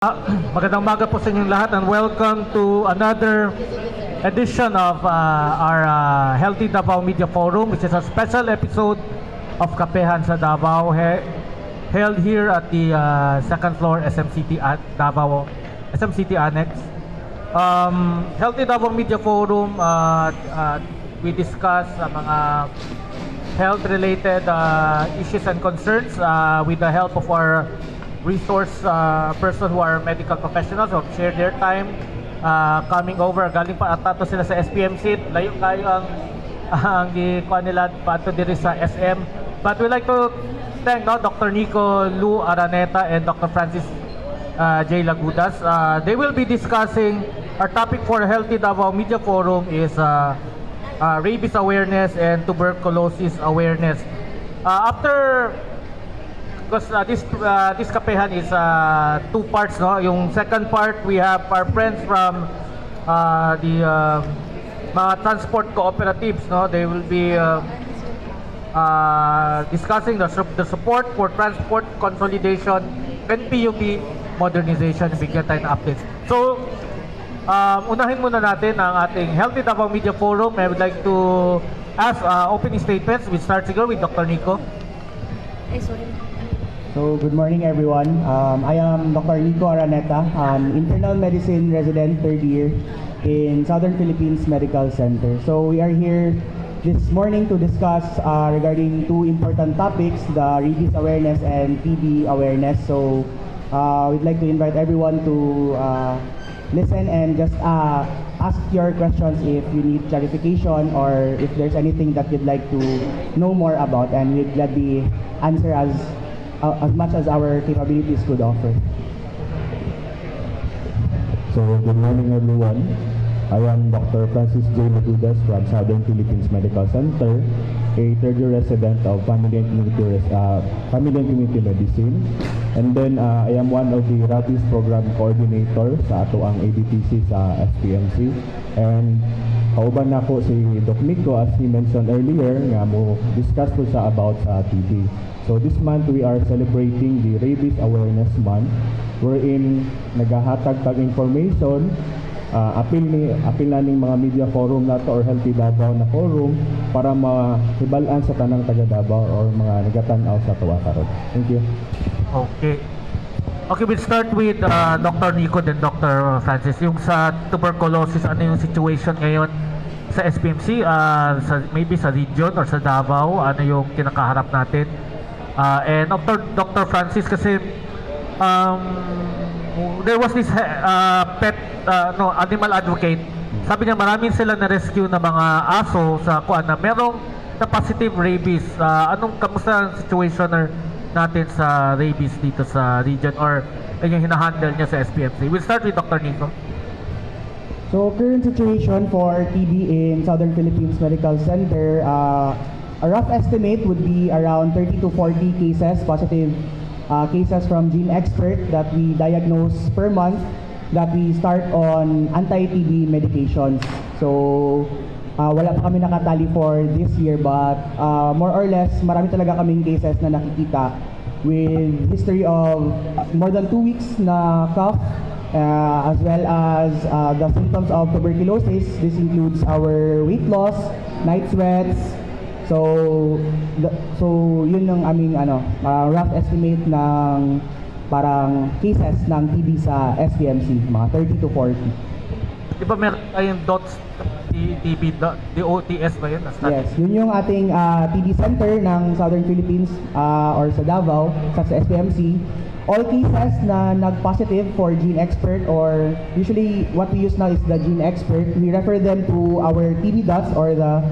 Magandang umaga po sa inyong lahat and welcome to another edition of our Healthy Davao Media Forum, which is a special episode of Kapehan sa Davao, held here at the second floor SMCT at Davao, SMCT Annex. Healthy Davao Media Forum, we discuss mga health-related issues and concerns with the help of our resource person who are medical professionals who have shared their time coming over. Galing pa atato sila sa SPMC, layo kayo ang gikuha nila pato diri sa SM. But we like to thank Dr. Nico Lu Araneta and Dr. Francis J. Lagudas. They will be discussing our topic for Healthy Davao Media Forum is rabies awareness and tuberculosis awareness. After because this kapehan is two parts, no? Yung second part, we have our friends from the mga transport cooperatives, no? They will be discussing the support for transport consolidation and PUP modernization. Bigyan tayo ng updates. So, unahin muna natin ang ating Healthy Davao Media Forum. I would like to ask opening statements. We start siguro with Dr. Nico. So, good morning everyone. I am Dr. Nico Araneta, an internal medicine resident third year in Southern Philippines Medical Center. So, we are here this morning to discuss regarding two important topics, the rabies awareness and TB awareness. So, we'd like to invite everyone to listen and just ask your questions if you need clarification or if there's anything that you'd like to know more about, and we'd gladly answer as much as our capabilities could offer. So, good morning everyone. I am Dr. Francis J. Lagudas from Southern Philippines Medical Center, a third-year resident of Family and Community Medicine. And then, I am one of the rabies program coordinator sa ato ang ADPC sa SPMC. And kauban na ko si Doc Nico, as he mentioned earlier, nga mo discuss po sa about sa TB. So this month we are celebrating the Rabies Awareness Month, wherein nagahatag tag information, apil na ning mga media forum nato or Healthy Davao na forum para mahibalaan sa tanang taga Davao or mga nagatan-aw sa tuwa karon. Thank you. Okay. Okay, we'll start with Dr. Nico then Dr. Francis. Yung sa tuberculosis, ano yung situation ngayon sa SPMC, maybe sa region or sa Davao, ano yung kinakaharap natin? And Dr. Francis, kasi there was this animal advocate. Sabi niya maraming sila na-rescue na mga aso sa kuan na merong na positive rabies. Kamusta ang situation natin sa rabies dito sa region or yung hinahandle niya sa SPMC? We'll start with Dr. Nico. So, current situation for TB in Southern Philippines Medical Center, a rough estimate would be around 30 to 40 cases, positive cases from Gene Expert that we diagnose per month that we start on anti-TB medications. So, wala pa kami nakatali for this year, but more or less, marami talaga kaming cases na nakikita with history of more than 2 weeks na cough, as well as the symptoms of tuberculosis. This includes our weight loss, night sweats. So yun ang aming rough estimate ng parang cases ng TB sa SPMC, mga 30 to 40. Di ba meron tayong DOTS, TB, DOTS ba yun? Yes, yun yung ating TB center ng Southern Philippines or sa Davao, sa SPMC. All cases na nag-positive for Gene Expert, or usually what we use now is the Gene Expert, we refer them to our TB DOTS or the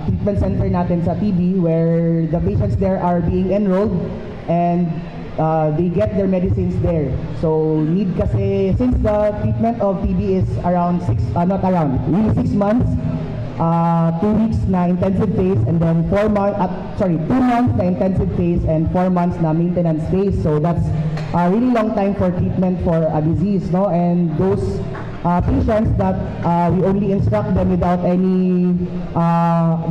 treatment center natin sa TB, where the patients there are being enrolled and they get their medicines there. So need kasi, since the treatment of TB is around 6 months, 2 weeks na intensive phase, and then 2 months na intensive phase and 4 months na maintenance phase. So that's a really long time for treatment for a disease, no? And those patients that we only instruct them without any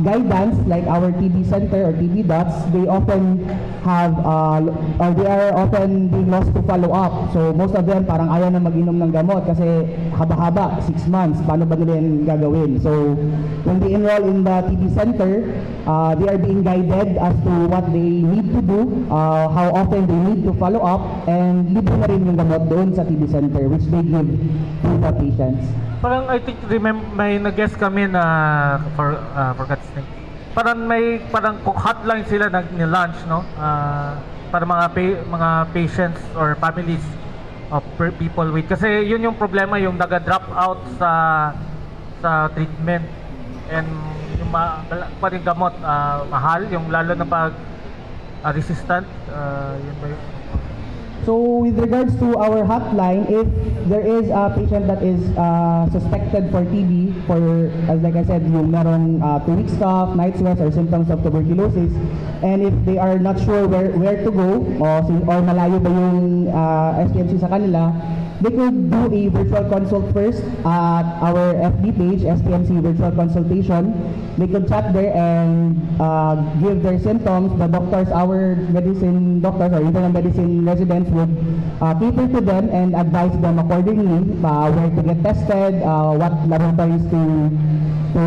guidance, like our TB center or TB dots, they often have, or they are often being lost to follow up. So most of them parang ayaw na mag-inom ng gamot kasi haba-haba, 6 months, paano ba nila yan gagawin? So when they enroll in the TB center, they are being guided as to what they need to do, how often they need to follow up, and libre na rin yung gamot doon sa TB center which they give to the patients. Parang I think may nag-guess kami na forgot his name. Parang hotline sila nag-launch, no? Para mga patients or families of people with, kasi yun yung problema, yung naga-drop out sa treatment, and yung paring gamot mahal, yung lalo na pag resistant, yun ba yun? So with regards to our hotline, if there is a patient that is suspected for TB, as like I said, yung merong 2 weeks cough, night sweats, or symptoms of tuberculosis, and if they are not sure where to go, or malayo ba yung SPMC sa kanila, they could do a virtual consult first at our FB page, SPMC Virtual Consultation. They could chat there and give their symptoms. The doctors, our medicine doctors or internal medicine residents would cater to them and advise them accordingly where to get tested, what laboratories to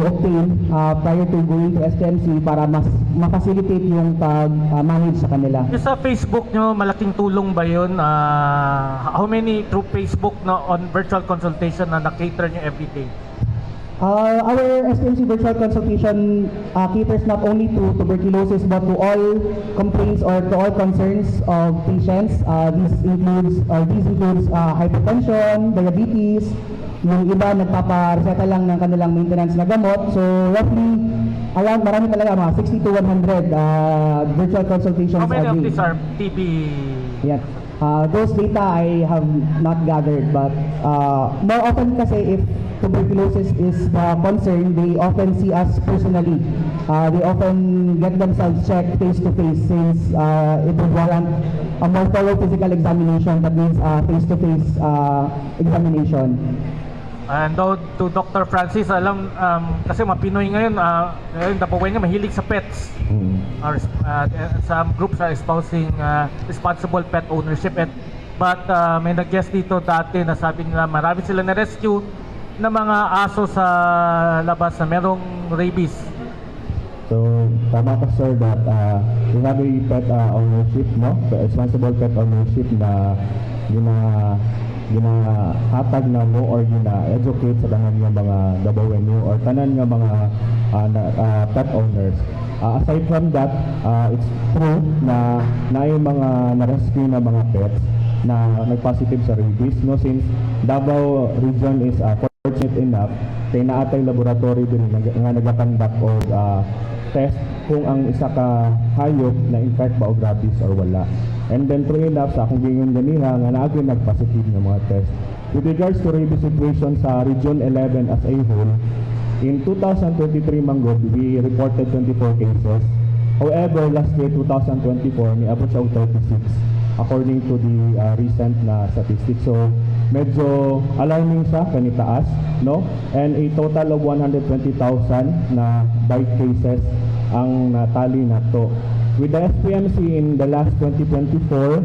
obtain prior to going to SPMC para mas ma-facilitate yung pag-manage sa kanila. Yung sa Facebook nyo, malaking tulong ba yun? How many through Facebook on virtual consultation na na-cater nyo everyday? Our SPMC virtual consultation caters not only to tuberculosis but to all complaints or to all concerns of patients. These includes hypertension, diabetes. Yung iba nagpapa-reseta lang ng kanilang maintenance na gamot. So roughly around marami talaga mga 60 to 100 virtual consultations a day. How many of these are TB? Yeah. Those data I have not gathered, but more often kasi if tuberculosis is the concern, they often see us personally. They often get themselves checked face to face since it would warrant a more thorough physical examination, that means face-to-face examination. And to Dr. Francis, alam, kasi mga Pinoy ngayon, napabuhay nga mahilig sa pets. Or, some groups are espousing responsible pet ownership. But may nag-guest dito dati na sabi nila marami sila na-rescue na mga aso sa labas na merong rabies. So, tama ka sir that we have a pet ownership, no? Responsible pet ownership na ginahatag na mo or gina-educate sa tanan nga mga gabawenyo or tanan nga mga pet owners. Aside from that, it's true na yung mga na-rescue na mga pets na nag-positive sa rabies, no? Since Davao region is fortunate enough, kay naatay laboratory din nga nag-conduct o test kung ang isa ka hayop na infect ba o rabies or wala. And then true enough, sa akong gingon ganiha nga naagin nag-positive nga mga test. With regards to rabies situation sa Region 11 as a whole, in 2023 manggod, we reported 24 cases. However, last year 2024, may abot siya 36 according to the recent na statistics. So, medyo alarming siya, kanitaas, no? And a total of 120,000 na bite cases ang natali na to. With the SPMC in the last 2024,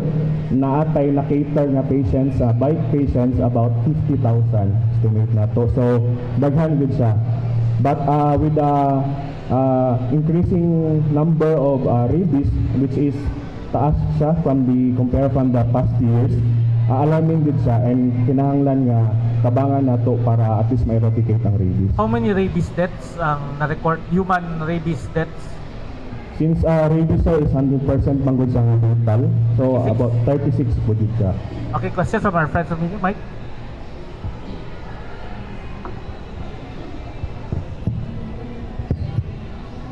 naatay na cater nga patients, bite patients, about 50,000 estimate na to. So, daghan good siya. But with the increasing number of rabies, which is taas siya compare from the past years, alarming din siya and kinahanglan nga tabangan nato para at least ma-eradicate ang rabies. How many rabies deaths ang na-record, human rabies deaths? Since rabies sir is 100% manggod sa total, so 36. about 36 po dito siya. Okay, questions from our friends from media, Mike?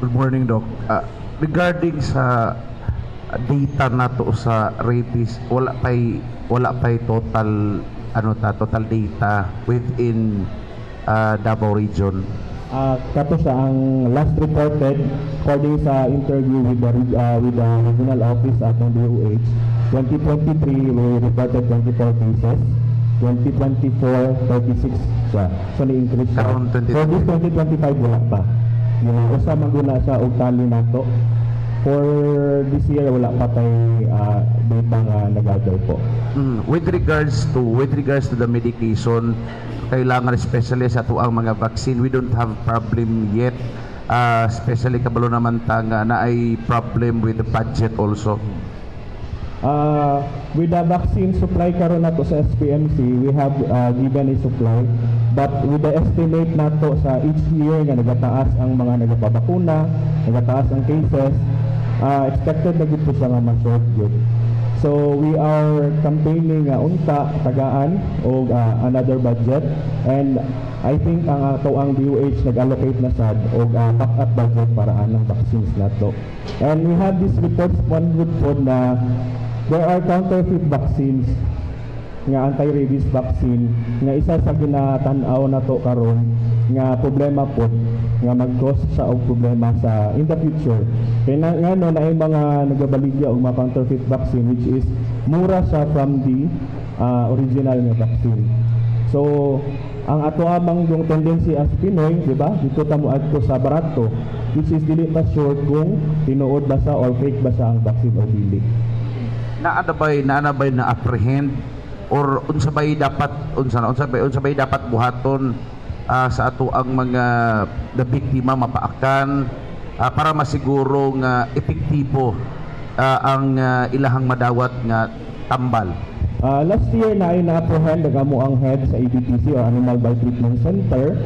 Good morning, Doc. Regarding sa data nato sa rabies, wala pay total total data within Davao region. Kato siya ang last reported according sa interview with the regional office at ng DOH. 2023 we reported 24 cases 2024, 36 siya. So, ni-increase siya. Karon 20. For this 2025, wala pa. Yung usa maguna sa og tali nato. For this year, wala pa tay data nga nag-gather po. With regards to the medication, kailangan especially sa tuang mga vaccine, we don't have problem yet. Especially kabalo naman ta nga na ay problem with the budget also. With the vaccine supply karon nato sa SPMC, we have given a supply, but with the estimate nato sa each year nga nagataas ang mga nagapabakuna, nagataas ang cases, expected na gid po siya nga ma-short gyud. So we are campaigning unta tagaan og another budget, and I think ang ato ang DOH nag-allocate na sad og backup budget para anang vaccines nato. And we have this reports one good pod na there are counterfeit vaccines nga anti-rabies vaccine nga isa sa ginatan-aw nato karon nga problema pod nga mag-cause sa og problema sa in the future. Kaya ngano na ay mga nagabaligya og mga counterfeit vaccine which is mura siya from the original nga vaccine. So ang ato amang yung tendency as Pinoy, di ba? Dito ta mo adto sa barato, which is dili ta sure kung tinuod ba sa or fake ba sa ang vaccine o dili. Naanabay na apprehend or unsa bay dapat buhaton sa ato ang mga na biktima mapaakan para masiguro nga epektibo ang ilahang madawat nga tambal. Last year na ay na-apprehend nagamo ang head sa ABTC or Animal Bite Treatment Center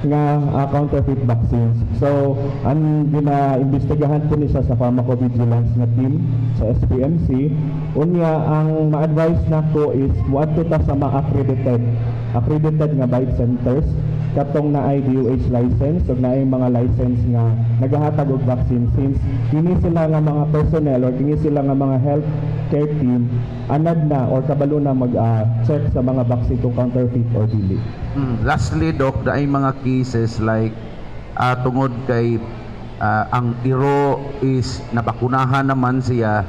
nga counterfeit vaccines. So, ang gina-imbestigahan po niya sa pharmacovigilance na team sa SPMC. Unya, ang ma-advise nako is muadto ta sa accredited nga bite centers katong na ay DOH license o na ay mga license nga nagahatag og vaccine, since kini sila nga mga personnel or kini sila nga mga health care team anad na or kabalo na mag-check sa mga vaccine kung counterfeit or dili. Lastly, Doc, na ay mga cases like tungod kay ang iro is nabakunahan naman siya,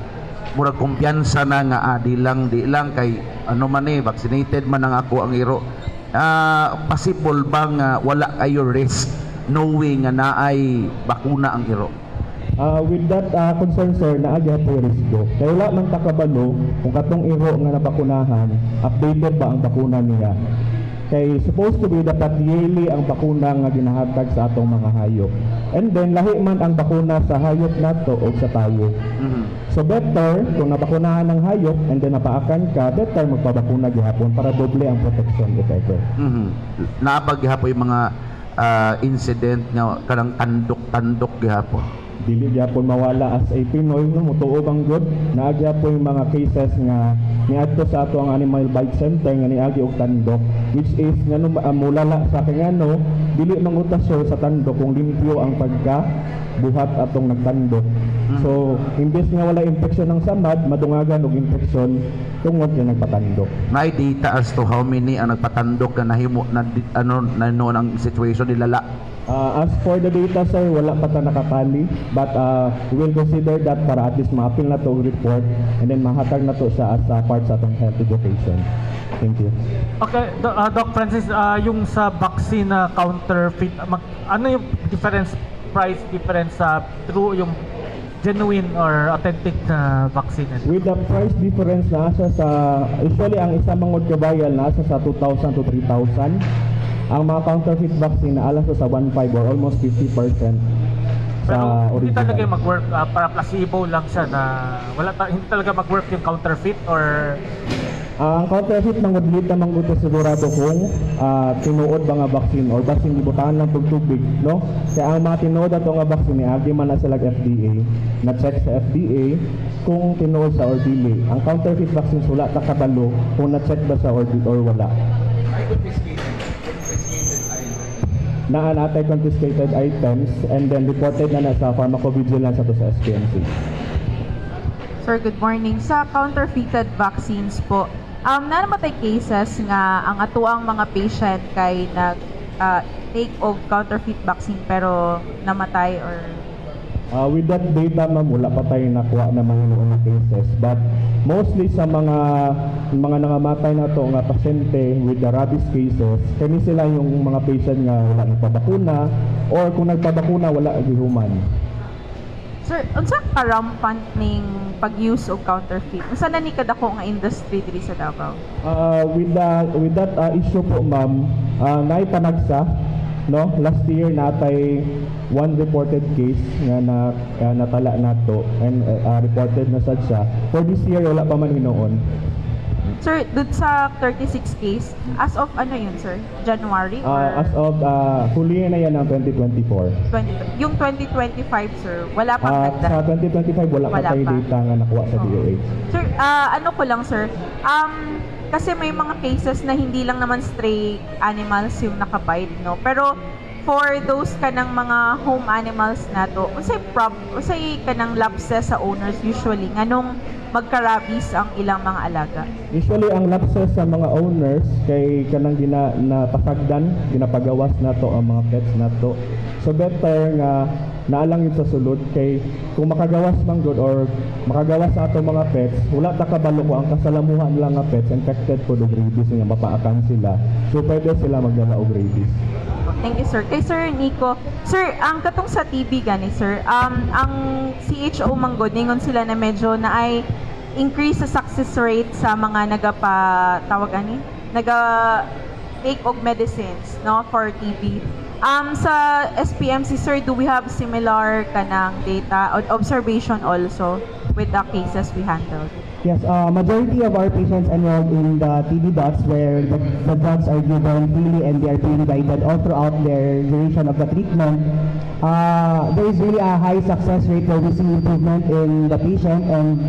murag kumpiyansa na nga di lang kay ano man vaccinated man ang ako ang iro. Possible bang wala kayo risk knowing nga naay bakuna ang iro? With that concern, sir, naagya po yung risko. Kaya wala man takabalo kung katong iro nga nabakunahan, updated ba ang bakuna niya? Kay supposed to be dapat yearly ang bakuna nga ginahatag sa atong mga hayop. And then lahi man ang bakuna sa hayop nato o sa tayo. So better kung nabakunahan ng hayop and then napaakan ka, better magpabakuna gihapon para doble ang protection if ever. Naapag gihapon yung mga incident nga kanang tandok gihapon. Dili gyapon mawala as a Pinoy no mutuo bang good naagya po yung mga cases nga niadto sa ato ang Animal Bite Center nga niagi og tandok, which is ngano mulala sa kangano dili mangutasyo sa tandok kung limpyo ang pagka buhat atong nagtandok. So imbes nga wala infection ng samad, madungagan og infection tungod nga nagpatandok. May data as to how many ang nagpatandok na nahimo na ang situation nilala. As for the data, sir, wala pa ta nakatali, but we will consider that para at least ma-appeal na to report and then mahatag na to siya as part sa atong health education. Thank you. Okay, Doc Francis, yung sa vaccine na counterfeit, ano yung price difference sa true yung genuine or authentic na vaccine? With the price difference na asa sa, usually ang isang mangod kabayal na asa sa 2,000 to 3,000. Ang mga counterfeit vaccine na alas sa 1.5 or almost 50% sa pero hindi original. talaga mag-work, para placebo lang siya na hindi talaga mag-work yung counterfeit or ang counterfeit ng udlita mangguto sigurado kung tinuod ba nga vaccine or vaccine gibutahan lang tubig, no? Kaya ang mga tinuod ato nga vaccine agi man na sila FDA, na check sa FDA kung tinuod sa or dili. Ang counterfeit vaccine wala ta kabalo kung na check ba sa or wala. Na natay confiscated items and then reported na sa pharmacovigilance ato sa SPMC. Sir, good morning. Sa counterfeited vaccines po, namatay cases nga ang atuang mga patient kay nag take og counterfeit vaccine pero namatay or With that data, ma'am, wala pa tayo nakuha na mga hinuon na cases. But mostly sa mga nangamatay na to nga pasyente with the rabies cases, kani sila yung mga patient nga wala nagpabakuna or kung nagpabakuna wala gihuman. Sir, unsa karampant ning pag-use og counterfeit? Unsa na ni kadako nga industry diri sa Davao? With that issue po, ma'am, naipanagsa, no? Last year natay one reported case nga natala nato and reported na sad siya. For this year wala pa man hinuon. Sir, dun sa 36 case, as of ano yun, sir? January or As of huli na yan ng 2024. yung 2025, sir, wala pang Sa dagdag? 2025 wala pa Wala tayo pa. data nga nakuha sa DOH. Sir, ano ko lang, sir, kasi may mga cases na hindi lang naman stray animals yung nakabite, no? Pero for those kanang mga home animals na to, usay kanang lapses sa owners usually, nganong magka-rabies ang ilang mga alaga? Usually ang lapses sa mga owners kay kanang napasagdan, ginapagawas na to ang mga pets na to. So better nga naalang yun sa sulod kay kung makagawas man good or makagawas sa ato mga pets, wala ta kabalo ko ang kasalamuhan lang nga pets infected po og rabies nga mapaakan sila. So pwede sila magdala og rabies. Thank you, sir. Kay Sir Nico, sir, ang katong sa TB gani, sir, ang CHO manggod, ningon sila na medyo na ay increase sa success rate sa mga take og medicines, no, for TB. Sa SPMC, sir, do we have similar kanang data or observation also with the cases we handled? Yes, majority of our patients enrolled in the TB dots where the drugs are given freely and they are being guided all throughout their duration of the treatment. There is really a high success rate where we see improvement in the patient and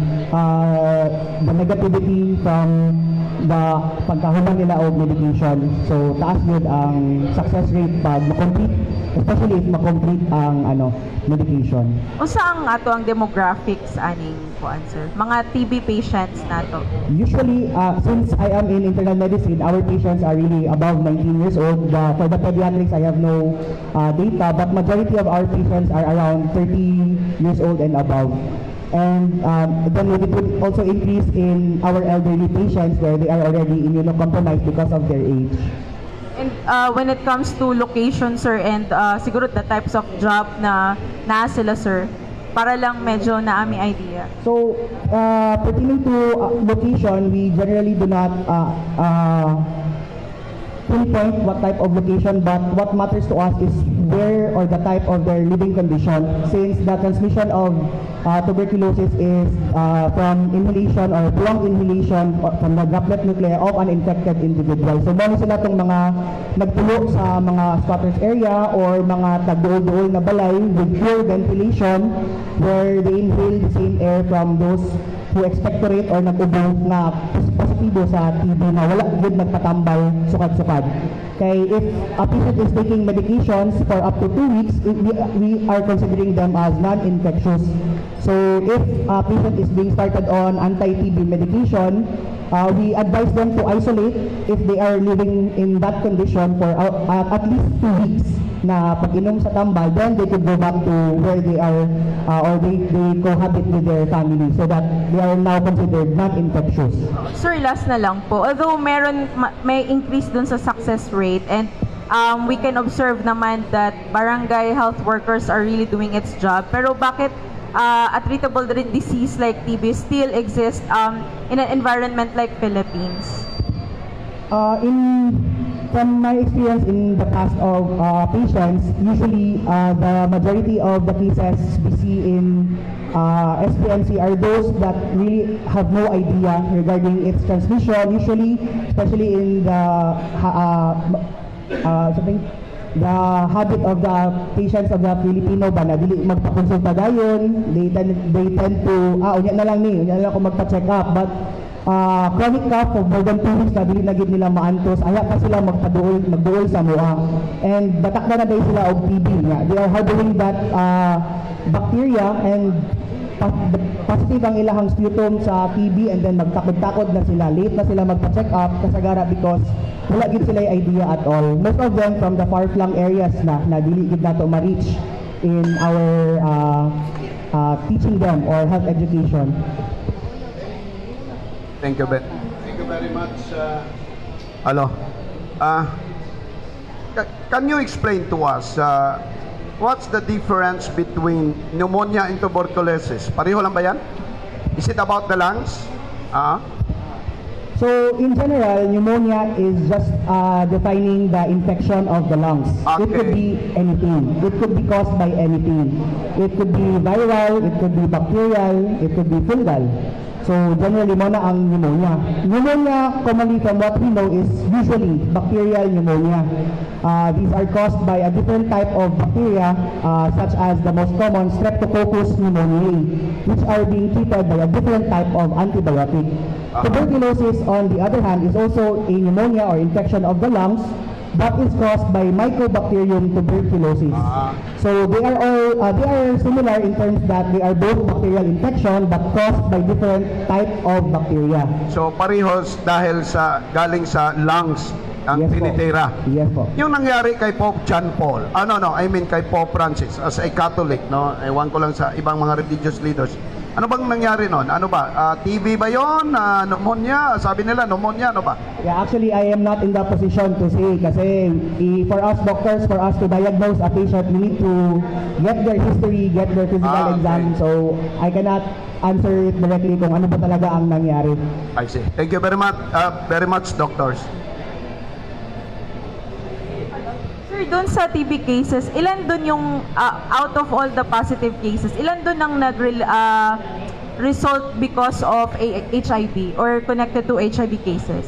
the negativity from the pagkahuman nila og medication. So taas yun ang success rate pag makomplete, especially if makomplete ang medication. Unsa ang ato ang demographics aning kuan, sir? Mga TB patients nato. Usually, since I am in internal medicine, our patients are really above 19 years old. For the pediatrics, I have no data, but majority of our patients are around 30 years old and above. And then it would also increase in our elderly patients where they are already immunocompromised because of their age. And when it comes to location, sir, and siguro the types of job na sila, sir, para lang medyo naami idea. So, pertaining to location, we generally do not pinpoint what type of location, but what matters to us is where or the type of their living condition, since the transmission of tuberculosis is from inhalation or prolonged inhalation from the droplet nuclei of an infected individual. So, muna sila itong mga nagtulo sa mga squatters area or mga tagduol-duol na balay with pure ventilation where they inhale the same air from those who expectorate or nag-ubo na positibo sa TB na wala good nagpatambal sukad-sukad. Kaya if a patient is taking medications for up to 2 weeks, we are considering them as non-infectious. So if a patient is being started on anti-TB medication, we advise them to isolate if they are living in that condition for at least 2 weeks na pag-inom sa tambal, then they could go back to where they are or they cohabit with their family so that they are now considered non-infectious. Sir, last na lang po. Although may increase dun sa success rate and we can observe naman that barangay health workers are really doing its job. Pero bakit a treatable disease like TB still exists in an environment like Philippines? From my experience in the past of patients, usually the majority of the cases we see in SPMC are those that really have no idea regarding its transmission. Usually, especially in the habit of the patients of the Filipino ba na dili magpakonsulta dayon, they tend to unya na lang ako magpa-check up, but chronic cough for more than 2 weeks na dili na gid nila maantos, aya pa sila magduol sa mua, and batak na day sila og TB nga. They are harboring that bacteria and positive ang ilahang sputum sa TB, and then magtakod-takod na sila, late na sila magpa-check up kasagara because wala gid sila idea at all. Most of them from the far-flung areas na dili gid nato ma-reach. in our teaching them or health education. Thank you, Ben. Thank you very much. Hello. Can you explain to us what's the difference between pneumonia and tuberculosis? Pareho lang ba yan? Is it about the lungs? So in general, pneumonia is just defining the infection of the lungs. It could Okay. be anything. It could be caused by anything. It could be viral, it could be bacterial, it could be fungal. So generally, mo na ang pneumonia. Pneumonia, commonly from what we know, is usually bacterial pneumonia. These are caused by a different type of bacteria, such as the most common Streptococcus pneumoniae, which are being treated by a different type of antibiotic. Tuberculosis, on the other hand, is also a pneumonia or infection of the lungs that is caused by Mycobacterium tuberculosis. So they are similar in terms that they are both bacterial infection but caused by different type of bacteria. So parehos dahil sa galing sa lungs ang Yes po. tinitira. Yes po. Yung nangyari kay Pope John Paul, I mean kay Pope Francis as a Catholic, no? Ewan ko lang sa ibang mga religious leaders. Ano bang nangyari noon? Ano ba? TB ba yon? Pneumonia? Sabi nila pneumonia, ano ba? Yeah, actually, I am not in the position to say kasi for us doctors, for us to diagnose a patient, we need to get their history, get their physical Okay. exam. So, I cannot answer it directly kung ano ba talaga ang nangyari. I see. Thank you very much, doctors. Sir, doon sa TB cases, ilan doon yung, out of all the positive cases, ilan doon ang result because of HIV or connected to HIV cases?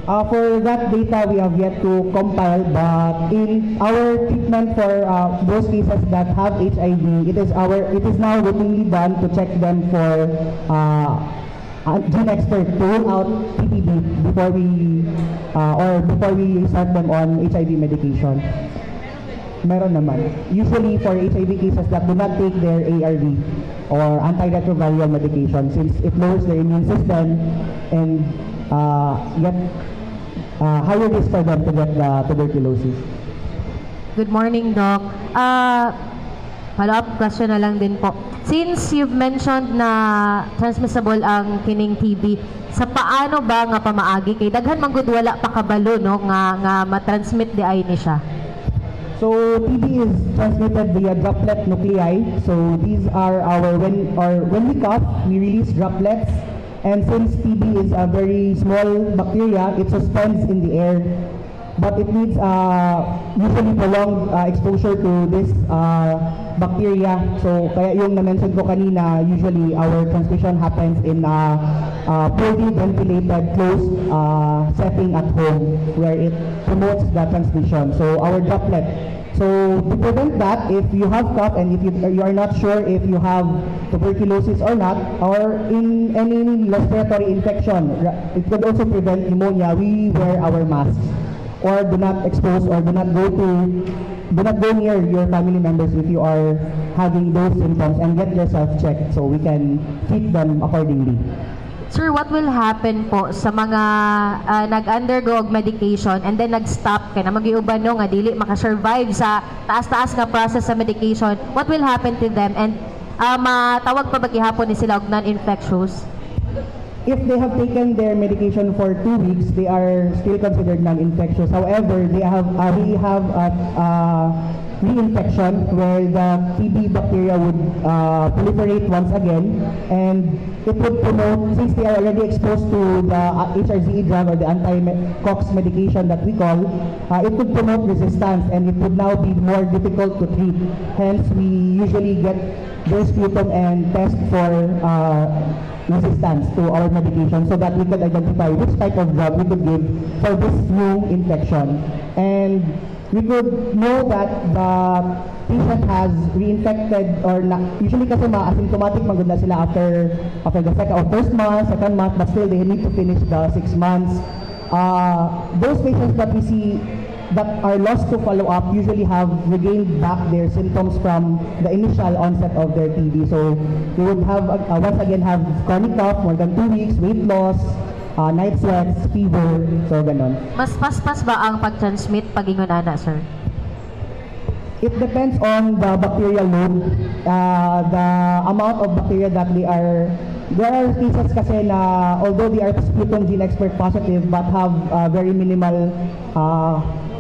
For that data, we have yet to compile, but in our treatment for those cases that have HIV, it is now routinely done to check them for gene expert to rule out PPD before we start them on HIV medication. Meron naman. Usually for HIV cases that do not take their ARV or antiretroviral medication, since it lowers their immune system and get higher risk for them to get the tuberculosis. Good morning, Doc. Follow-up question na lang din po. Since you've mentioned na transmissible ang kining TB, sa paano ba nga pamaagi kay daghan man gud wala pa kabalo no nga matransmit di ay ni siya? So TB is transmitted via droplet nuclei. So these are when we cough, we release droplets. And since TB is a very small bacteria, it suspends in the air. But it needs usually prolonged exposure to this bacteria. So kaya yung na-mention ko kanina, usually our transmission happens in a poorly ventilated, closed setting at home where it promotes the transmission. So our droplet. So to prevent that, if you have cough and if you are not sure if you have tuberculosis or not, or in any respiratory infection, it could also prevent pneumonia, we wear our masks. Or do not expose or do not go near your family members if you are having those symptoms, and get yourself checked so we can treat them accordingly. Sir, what will happen po sa mga nag-undergo og medication and then nag-stop kay na magiuban no nga dili maka-survive sa taas-taas nga process sa medication? What will happen to them, and matawag pa ba gihapon ni sila og non-infectious? If they have taken their medication for 2 weeks, they are still considered non-infectious. However, we have reinfection where the TB bacteria would proliferate once again, and it would promote, since they are already exposed to the HRZE drug or the anti-COX medication that we call, it would promote resistance and it would now be more difficult to treat. Hence, we usually get their sputum and test for resistance to our medication so that we could identify which type of drug we could give for this new infection. And we could know that the patient has reinfected or not. Usually kasi ma-asymptomatic magod na sila after the first month, second month, but still they need to finish the 6 months. Those patients that we see that are lost to follow-up usually have regained back their symptoms from the initial onset of their TB. So they would have once again have chronic cough more than 2 weeks, weight loss, night sweats, fever, so ganon. Mas paspas ba ang pag-transmit pag ingon ana, sir? It depends on the bacterial load, the amount of bacteria that they are. There are cases kasi na although they are sputum gene expert positive but have very minimal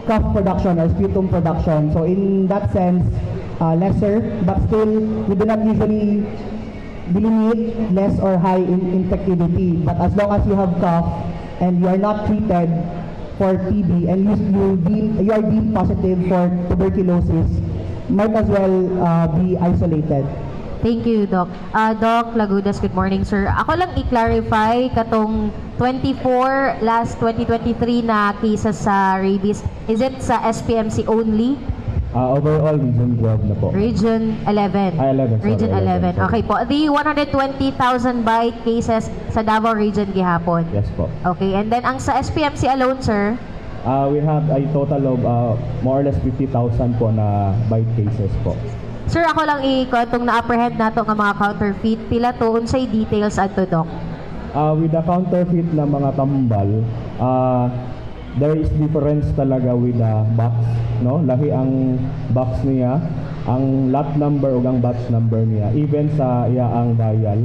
cough production or sputum production. So in that sense, lesser, but still we do not usually delineate less or high in infectivity. But as long as you have cough and you are not treated for TB and you are deemed positive for tuberculosis, might as well be isolated. Thank you, Doc. Doc Lagudas, good morning, sir. Ako lang i-clarify katong 24 last 2023 na cases sa rabies. Is it sa SPMC only? Overall, Region 12 na po. Region 11. 11, sorry, Region 11. 11, sorry. Okay po. The 120,000 bite cases sa Davao Region gihapon. Yes po. Okay, and then ang sa SPMC alone, sir? We have a total of more or less 50,000 po na bite cases po. Sir, ako lang itong na-apprehend nato nga mga counterfeit. Pila to unsay details adto, Doc? With the counterfeit na mga tambal, there is difference talaga with the box, no? Lahi ang box niya, ang lot number o ang batch number niya, even sa iya ang dial.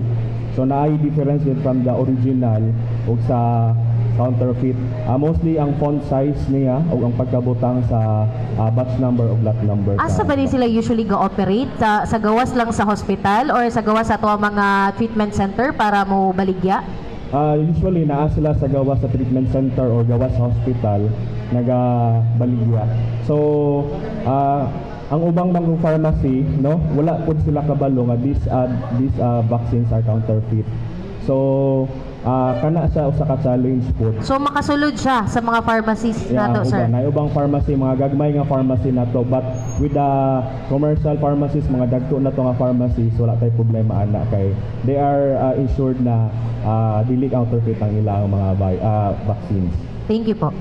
So naay difference yun from the original o sa counterfeit. Mostly ang font size niya o ang pagkabutang sa batch number o lot number. Asa ba ni sila usually go-operate? Sa gawas lang sa hospital or sa gawas sa ato mga treatment center para mo baligya? Usually naa sila sa gawas sa treatment center or gawas sa hospital nagabaligya. So ang ubang mga pharmacy, no, wala pud sila kabalo nga these vaccines are counterfeit. So kana sa usa ka challenge po. So makasulod siya sa mga pharmacies nato, sir. Na ubang pharmacy, mga gagmay nga pharmacy nato, but with the commercial pharmacies, mga dagko na to nga pharmacies, wala tay problema ana kay they are insured na dili counterfeit ang ilang mga vaccines. Thank you po.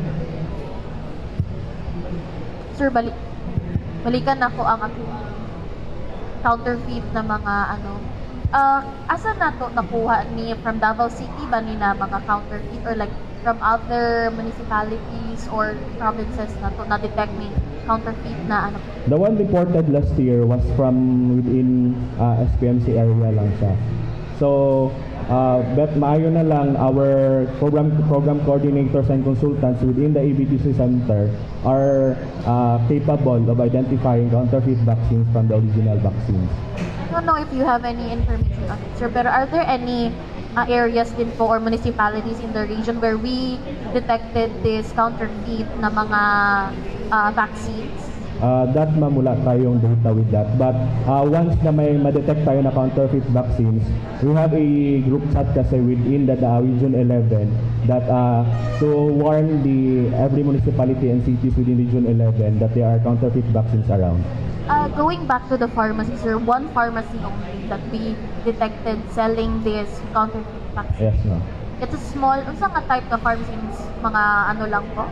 Sir, balikan ako ang counterfeit na mga asa nato nakuha ni from Davao City ba ni na mga counterfeit or like from other municipalities or provinces nato na detect ni counterfeit na The one reported last year was from within SPMC area lang siya. So but maayo na lang our program coordinators and consultants within the ABTC center are capable of identifying counterfeit vaccines from the original vaccines. I don't know if you have any information on it, sir, but are there any areas din po or municipalities in the region where we detected this counterfeit na mga vaccines? That mamula tayong data with that. But once na may ma-detect tayo na counterfeit vaccines, we have a group chat kasi within the Region 11 that to warn every municipality and cities within Region 11 that there are counterfeit vaccines around. Going back to the pharmacy, sir, one pharmacy only that we detected selling this counterfeit vaccine. Yes, no. It's a small, unsa nga type of pharmacies? Mga lang po?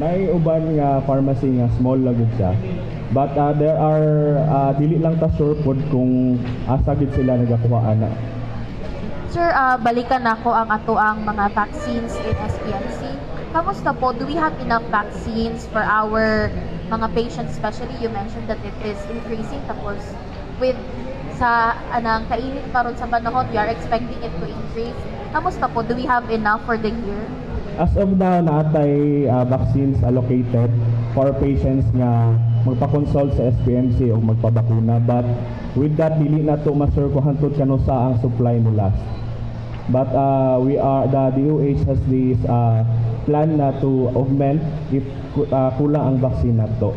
May uban nga pharmacy nga small lang gud siya. But there are dili lang ta sure pod kung asa gid sila nagakuha ana. Sir, balikan nako ang ato ang mga vaccines in SPMC. Kamusta po? Do we have enough vaccines for our mga patients? Especially you mentioned that it is increasing tapos with sa anang kainit karon sa panahon, we are expecting it to increase. Kamusta po? Do we have enough for the year? As of now, naatay vaccines allocated for patients nga magpa-consult sa SPMC o magpabakuna. But with that, dili na to ma-sure kung hantod kano sa ang supply mo last. But the DOH has this plan na to augment if kulang ang vaccine na to.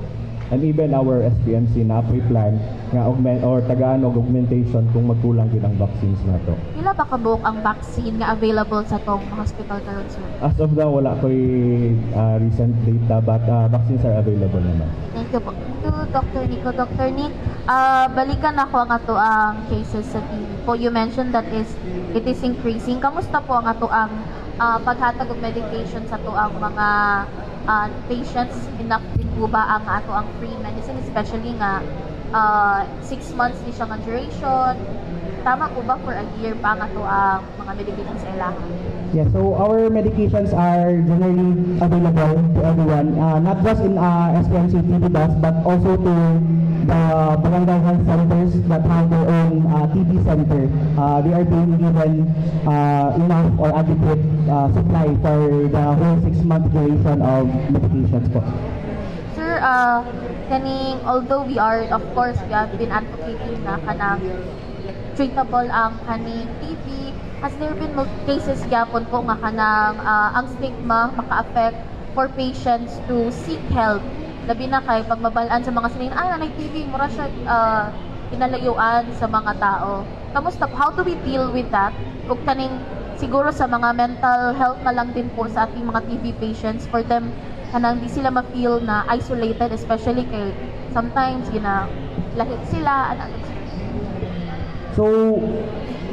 And even our SPMC na pre-plan nga augment or tagaan og augmentation kung magkulang gid ang vaccines na to. Pila ba kabuok ang vaccine nga available sa tong hospital karon, sir? As of now, wala ko'y recent data but vaccines are available naman. Thank you po. Thank you, Dr. Nico. Dr. Nick, balikan ako ang ato ang cases sa TV po. You mentioned that it is increasing. Kamusta po ang ato ang paghatag og medication sa ato ang mga patients? Enough din po ba ang ato ang free medicine, especially nga 6 months ni siya nga duration? Tama po ba for a year pa ang ato ang mga medication sa ilaha? Yeah, so our medications are generally available to everyone, not just in SPMC TB does, but also to the barangay health centers that have their own TB center. They are being given enough or adequate supply for the whole 6-month duration of medications po. Sir, kaning although we have been advocating na kanang treatable ang kaning TB, has there been cases gyapon po nga kanang ang stigma maka-affect for patients to seek help? Labi na kay pagmabalaan sa mga sinin, nanay TB, mura siya pinalayuan sa mga tao. Kamusta? How do we deal with that? Ug kaning siguro sa mga mental health na lang din po sa ating mga TB patients, for them kanang di sila ma-feel na isolated, especially kay sometimes lahit sila. So,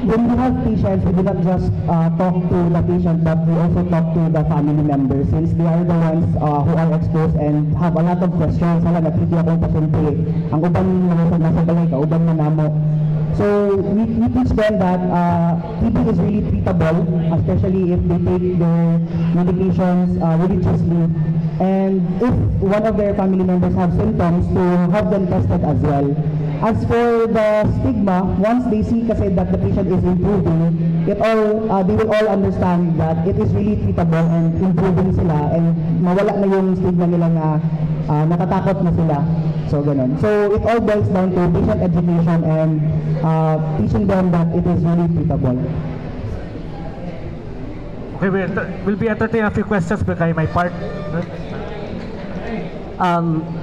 when we have patients, we do not just talk to the patient, but we also talk to the family members, since they are the ones who are exposed and have a lot of questions. Hala, natiti akong pasyente. Ang uban nasa balay ka, uban na namo. So, we teach them that TB is really treatable, especially if they take their medications religiously. And if one of their family members have symptoms, to have them tested as well. As for the stigma, once they see kasi that the patient is improving, they will all understand that it is really treatable and improving sila, and mawala na yung stigma nila na natatakot na sila. So, ganun. So, it all boils down to patient education and teaching them that it is really treatable. Okay, we'll be entertaining a few questions by my part.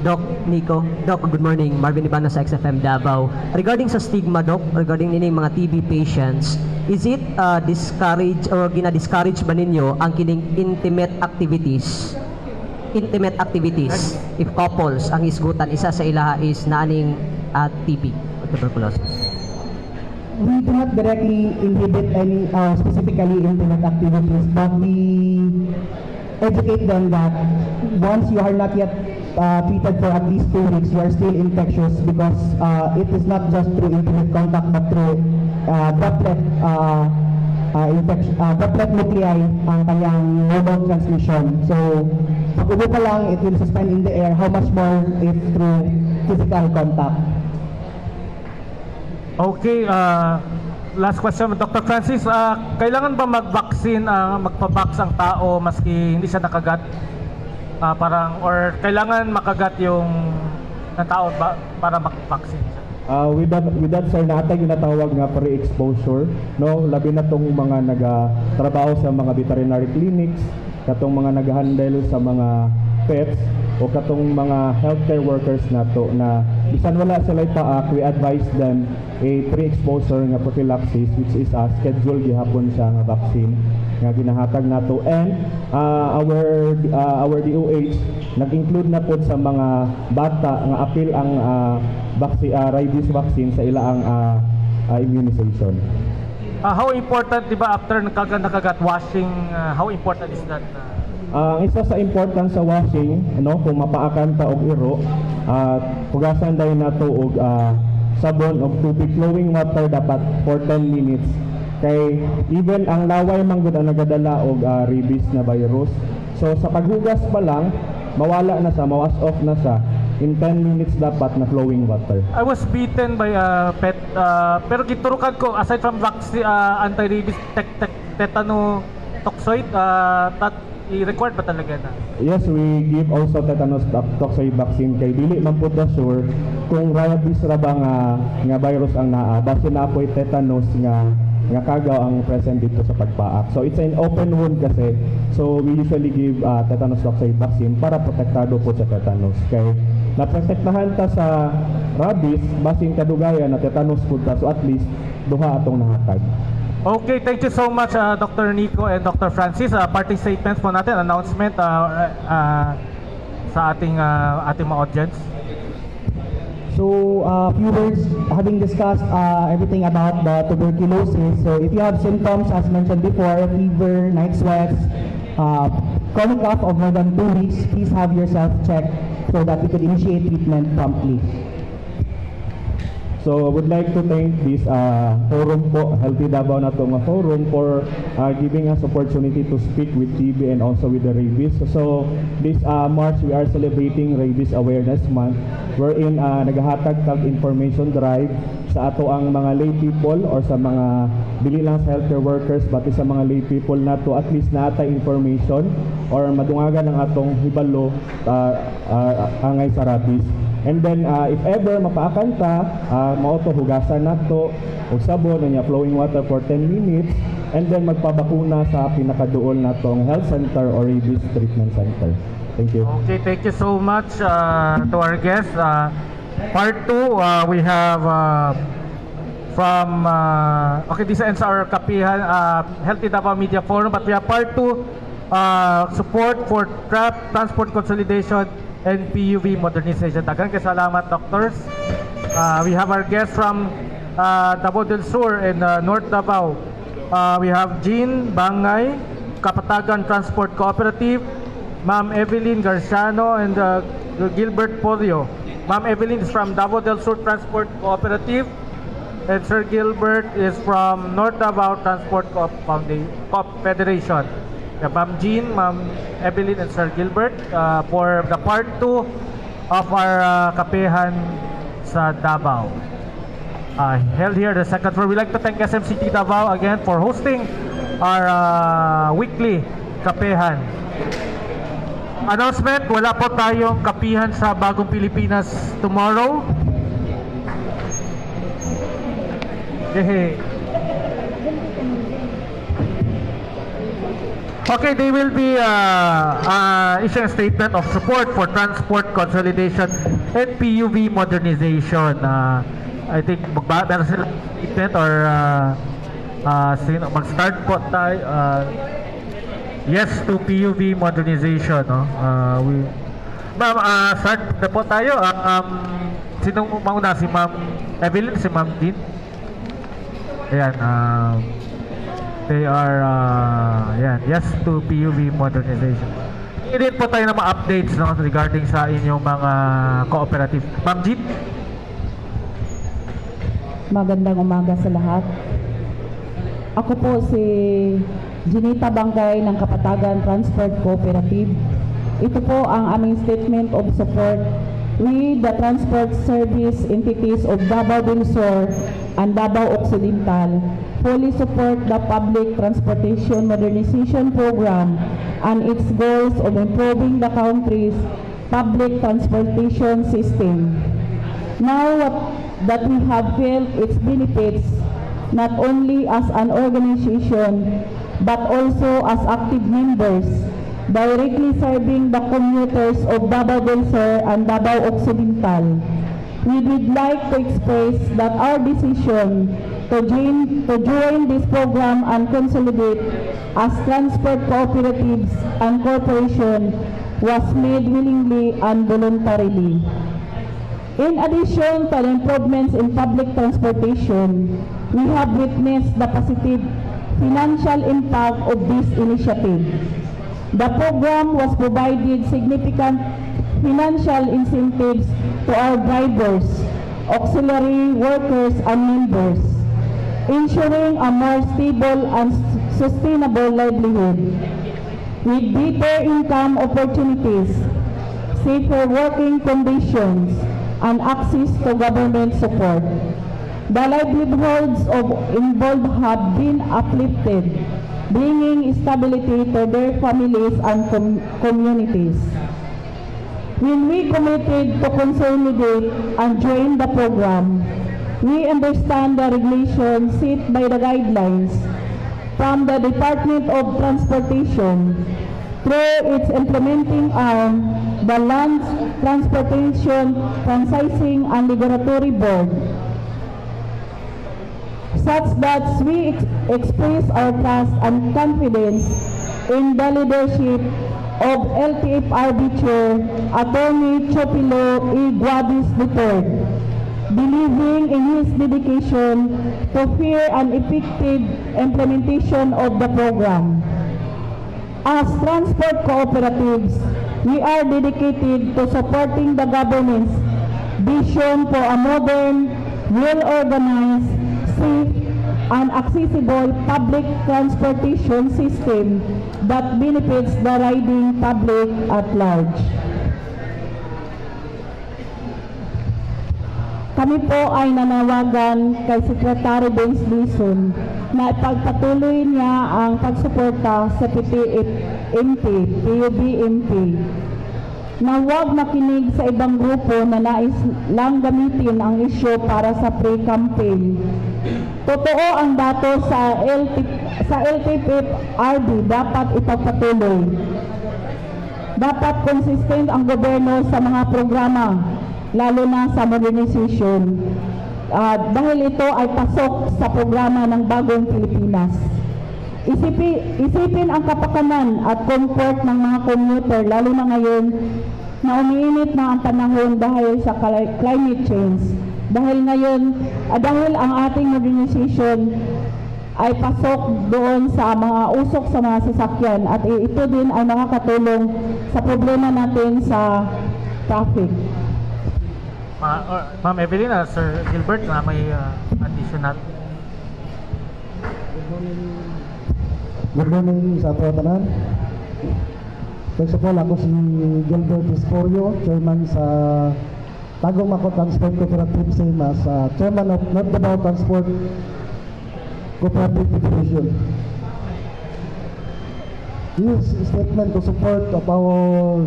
Doc Nico. Doc, good morning. Marvin Ibana sa XFM Davao. Regarding sa stigma, Doc, regarding nini mga TB patients, is it discourage or gina-discourage ba ninyo ang kining intimate activities if couples ang isgutan isa sa ilaha is naaning TB or tuberculosis? We do not directly inhibit any specifically intimate activities, but we educate them that once you are not yet treated for at least 2 weeks, you are still infectious, because it is not just through intimate contact but through droplet nuclei ang kanyang mode of transmission. So, pag ubo pa lang, it will suspend in the air. How much more if through physical contact? Okay, last question, Dr. Francis. Kailangan ba mag-vaccine, magpa-vax ang tao maski hindi siya nakagat? Or kailangan makagat yung tao para mag-vaccine siya? With that sir, natay ginatawag nga pre-exposure, no? Labi na tong mga nagatrabaho sa mga veterinary clinics, katong mga nag-handle sa mga pets, o katong mga healthcare workers nato na bisan wala sila paak, we advise them a pre-exposure nga prophylaxis, which is a schedule gihapon siya nga vaccine nga ginahatag nato. And our DOH nag-include na po sa mga bata nga apil ang rabies vaccine sa ilaang immunization. How important, di ba, after nakagat washing, how important is that? Ang isa sa importance sa washing, kung mapaakan ta og iro, hugasan dayon nato og sabon og tubig, flowing water dapat for 10 minutes. Kay even ang laway man gud ang nagadala og rabies na virus. So sa paghugas pa lang, mawala na sa mawash off na sa in 10 minutes dapat na flowing water. I was bitten by a pet, pero giturukan ko, aside from vaccine, anti-rabies, tetanotoxoid, i-record ba talaga na? Yes, we give also tetanus toxoid vaccine kay dili man pud sure kung rabies ra ba nga virus ang naa, basta na apoy tetanus nga kagaw ang present dito sa pagpaak. So it's an open wound kasi, so we usually give tetanus toxoid vaccine para protektado po sa tetanus. Kay naprotektahan ta sa rabies, basin kadugayan na tetanus po ta, so at least duha atong nahatag. Okay, thank you so much, Dr. Nico and Dr. Francis. Parting statements po natin, announcement sa ating mga audience. So, few words, having discussed everything about the tuberculosis. So, if you have symptoms, as mentioned before, fever, night sweats, chronic cough of more than 2 weeks, please have yourself checked so that we could initiate treatment promptly. So would like to thank this forum po, Healthy Davao na to nga forum for giving us opportunity to speak with TB and also with the rabies. So this March we are celebrating Rabies Awareness Month wherein naghahatag kag information drive sa ato ang mga lay people or sa mga dili lang sa healthcare workers pati sa mga lay people na to at least naata information or madungagan ang atong hibalo angay sa rabies. And then if ever mapaakan ta, mao to hugasan nato og sabon nya flowing water for 10 minutes and then magpabakuna sa pinakaduol natong health center or rabies treatment center. Thank you. Okay, thank you so much to our guests. Part 2, we have from okay, this ends our Kapihan Healthy Davao Media Forum, but we have part 2, support for transport consolidation and PUV modernization. Daghang kay salamat, doctors. We have our guests from Davao del Sur and North Davao. We have Jean Bangay, Kapatagan Transport Cooperative, Ma'am Evelyn Garciano and Gilbert Podio. Ma'am Evelyn is from Davao del Sur Transport Cooperative and Sir Gilbert is from North Davao Transport Federation. Yeah, Ma'am Jean, Ma'am Evelyn and Sir Gilbert for the part 2 of our Kapihan sa Davao. Held here the second floor. We'd like to thank SMCT Davao again for hosting our weekly Kapihan. Announcement, wala po tayong Kapihan sa Bagong Pilipinas tomorrow. Yay. Okay, they will be issuing a statement of support for transport consolidation and PUV modernization. I think meron sila statement or mag-start po tayo. Yes to PUV modernization. No? Ma'am, start na po tayo. Sinong mauna? Si Ma'am Evelyn, si Ma'am Jean? Ayan. They are, yes to PUV modernization. Hindi po tayo na ma-updates no, regarding sa inyong mga cooperative. Ma'am Jean? Magandang umaga sa lahat. Ako po si Ginita Bangay ng Kapatagan Transport Cooperative. Ito po ang aming statement of support with the transport service entities of Davao del Sur and Davao Occidental. Fully support the public transportation modernization program and its goals of improving the country's public transportation system. Now that we have felt its benefits not only as an organization but also as active members, directly serving the commuters of Davao del Sur and Davao Occidental, we would like to express that our decision to join this program and consolidate as transport cooperatives and corporation was made willingly and voluntarily. In addition to the improvements in public transportation, we have witnessed the positive financial impact of this initiative. The program was provided significant financial incentives to our drivers, auxiliary workers, and members, ensuring a more stable and sustainable livelihood. With better income opportunities, safer working conditions, and access to government support, the livelihoods of involved have been uplifted, bringing stability to their families and communities. When we committed to consolidate and join the program, we understand the regulations set by the guidelines from the Department of Transportation through its implementing arm, the Land Transportation Franchising and Regulatory Board, such that we express our trust and confidence in the leadership of LTFRB Chair Attorney Chopilo E. Guadis III, believing in his dedication to fair and effective implementation of the program. As transport cooperatives, we are dedicated to supporting the government's vision for a modern, will organize safe and accessible public transportation system that benefits the riding public at large. Kami po ay nanawagan kay Secretary Benz Dizon na ipagpatuloy niya ang pagsuporta sa PUB MP, na huwag makinig sa ibang grupo na nais lang gamitin ang isyu para sa pre-campaign. Totoo ang datos sa LTFRB dapat ipagpatuloy. Dapat consistent ang gobyerno sa mga programa, lalo na sa modernization, dahil ito ay pasok sa programa ng Bagong Pilipinas. Isipin ang kapakanan at comfort ng mga commuter, lalo na ngayon na umiinit na ang panahon dahil sa climate change. Dahil ang ating modernization ay pasok doon sa mga usok sa mga sasakyan, at ito din ay makakatulong sa problema natin sa traffic. Ma'am Evelyn, Sir Gilbert, na may additional. Good morning sa ato tanan. First of all, ako si Gilbert Escorio, chairman sa Tagong Mako Transport Cooperative, same as chairman of North Davao Transport Cooperative Division. This statement to support of our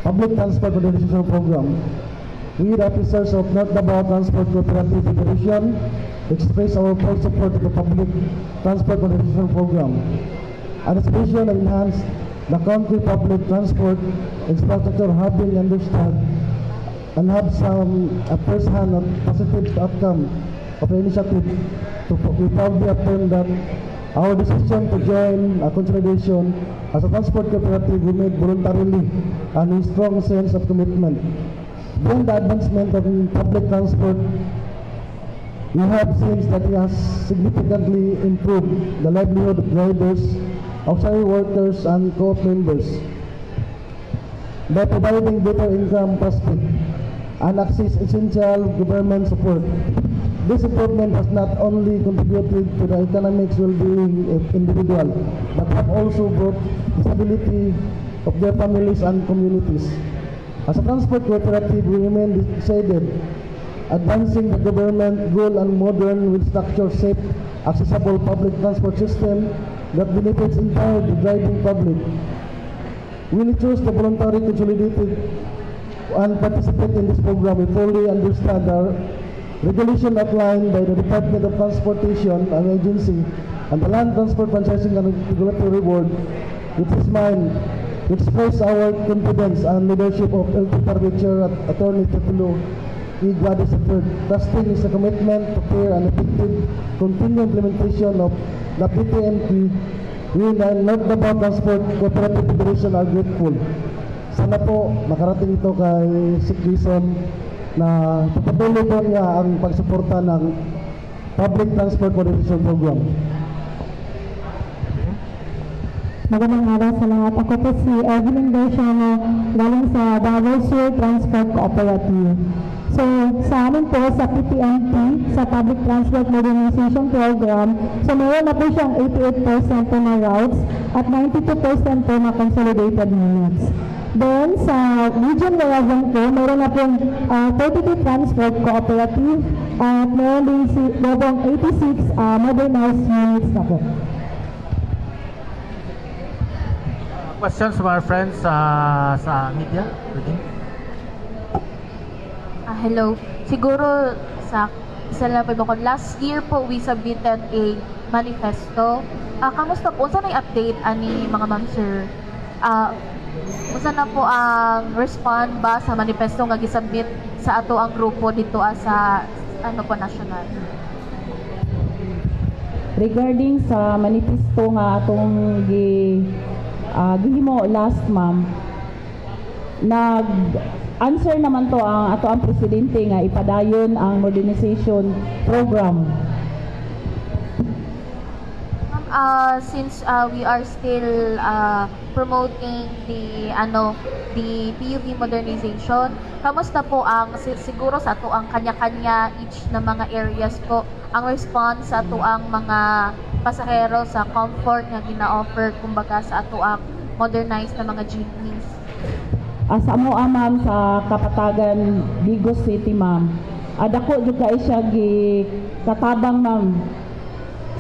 public transport modernization program. We, the officers of North Davao Transport Cooperative Division, express our full support to the public transport modernization program, and its vision to enhance the country public transport infrastructure have been understood and have some first-hand positive outcome of the initiative. We proudly affirm that our decision to join a consolidation as a transport cooperative we made voluntarily and with strong sense of commitment. Beyond the advancement of public transport, we have seen that it has significantly improved the livelihood of drivers, auxiliary workers, and co-op members by providing better income prospects and access essential government support. This improvement has not only contributed to the economic well-being of individuals, but have also brought stability of their families and communities. As a transport cooperative, we remain decided advancing the government goal and modern with structure safe, accessible public transport system that benefits entire the driving public. We choose the voluntary consolidated and participate in this program. We fully understand our regulation outlined by the Department of Transportation and Agency and the Land Transport Franchising and Regulatory Board, with this mind to express our confidence and leadership of LTFRB Chair Attorney Tetulo E. Gladys III. Trusting is a commitment to fair and effective continued implementation of the PTMP. We and North Davao Transport Cooperative Federation are grateful. Sana po makarating ito kay Sik Dizon na patuloy po niya ang pagsuporta ng Public Transport Modernization Program. Magandang araw sa lahat. Ako po si Evelyn Garciano, galing sa Davao Sur Transport Cooperative. So, sa amin po sa PTMP, sa Public Transport Modernization Program, so meron na po siyang 88% po na routes at 92% po na consolidated units. Then, sa Region Garavang po, meron na pong 32 transport cooperative at meron din pong 86 modernized units na po. Questions from our friends sa media? Hello. Siguro sa isa lang po ako. Last year po we submitted a manifesto. Kamusta po? Saan ay update ani mga ma'am sir? Kung na po ang respond ba sa manifesto nga gisubmit sa ato ang grupo dito sa national? Regarding sa manifesto nga atong gihimo last ma'am, nag-answer naman to ang ato ang presidente nga ipadayon ang modernization program. since we are still promoting the PUV modernization, kamusta po ang siguro sa ato ang kanya-kanya each na mga areas po ang response sa ato ang mga pasahero sa comfort nga gina-offer kumbaga sa ato ang modernized na mga jeepneys? Sa amo ma'am sa Kapatagan, Digos City ma'am. Dako jud kay siya gi katabang ma'am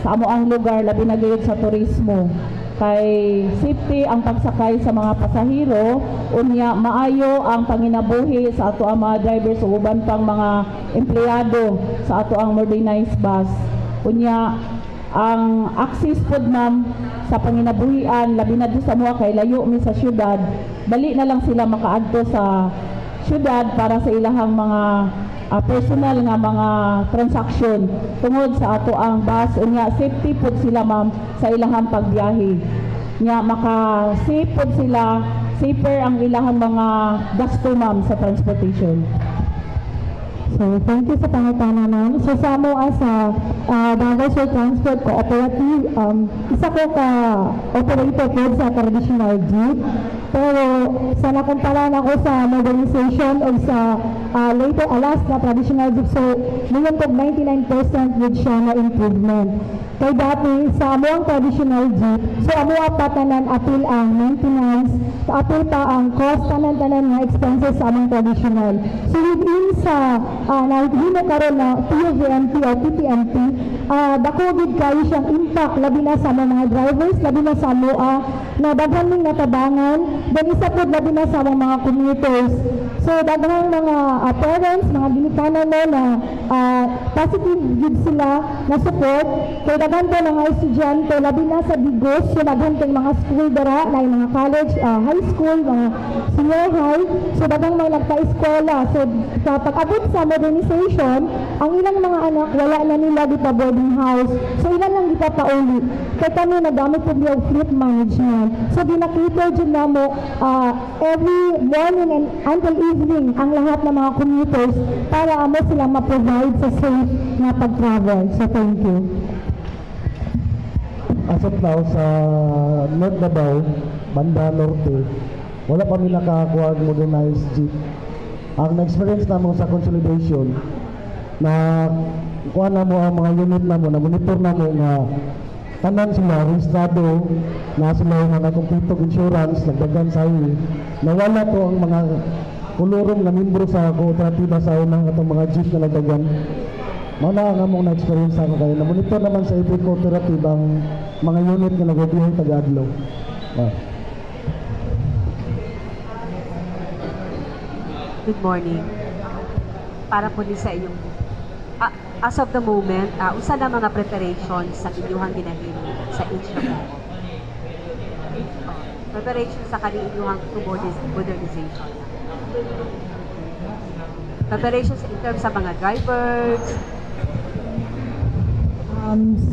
sa amo ang lugar labi na gayud sa turismo. Kay safety ang pagsakay sa mga pasahero, unya maayo ang panginabuhi sa ato ang mga drivers ug uban pang mga empleyado sa ato ang modernized bus. Unya ang access pod ma'am sa panginabuhian labi na sa mga kay layo mi sa syudad, dali na lang sila makaadto sa syudad para sa ilahang mga personal nga mga transaksyon tungod sa ato ang bus. Unya safety pod sila ma'am sa ilahang pagbiyahe, nya maka-safe pod sila, safer ang ilahang mga gasto ma'am sa transportation. So, thank you sa pangutana ma'am. So, sa mo sa Davao Road Transport Cooperative, isa ko ka operator po sa traditional jeep. Pero, sa nakumpara na ko sa modernization o sa later alas na traditional jeep, so, ngayon po 99% yun siya na improvement. Kay dati, sa amo ang traditional jeep, so amo pa tanan apil ang maintenance, apil pa ang cost tanan-tanan nga expenses sa among traditional. So, within sa nahimo karon na PUVMT o PPMT, dako gid kayo siyang impact labi na sa mga drivers, labi na sa MOA na daghan ning natabangan, then isa pod labi na sa mga commuters. So daghang mga parents, mga ginikanan mo na positive gid sila na support kay daghan po mga estudyante labi na sa Digos, so daghan kay mga school dara na mga college, high school, mga senior high, so daghang mga nagka-eskwela. So kapag abot sa modernization, ang ilang mga anak wala na nila dito boarding house, so ilan lang kita pauli kay kami nagamit po yung fleet management. So ginakita dyan na mo every morning and until evening ang lahat ng mga commuters para amo silang ma-provide sa safe na pag-travel. So thank you. As of now, sa North Davao, Banda Norte, wala pa nila nakakuha ng modernized jeep. Ang na-experience namo sa consolidation, na kuha na mo ang mga unit na mo, na monitor na mo nga tanan sila, registrado, na sila yung mga complete insurance, nagdagan sa highway, na wala to ang mga kulurong na membro sa kooperatiba sa unang atong mga jeep na nagdagan. Mga nga mong na-experience ako kayo, na monitor naman sa every cooperative ang mga unit na nag-obiyahe taga-adlaw. Good morning. Para po din sa iyong as of the moment, usa na mga preparations sa inyong ginahimo sa each na po. Preparation sa kanilang modernization. Preparations in terms sa mga drivers.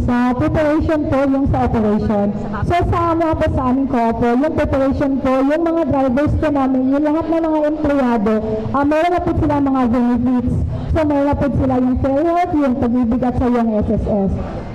Sa preparation po, yung sa operation. So sa mga po sa aming co-op, yung preparation po, yung mga drivers po namin, yung lahat ng mga empleyado, meron na po sila mga benefits. So meron na po sila yung fair health, yung pag-ibig at sa yung SSS.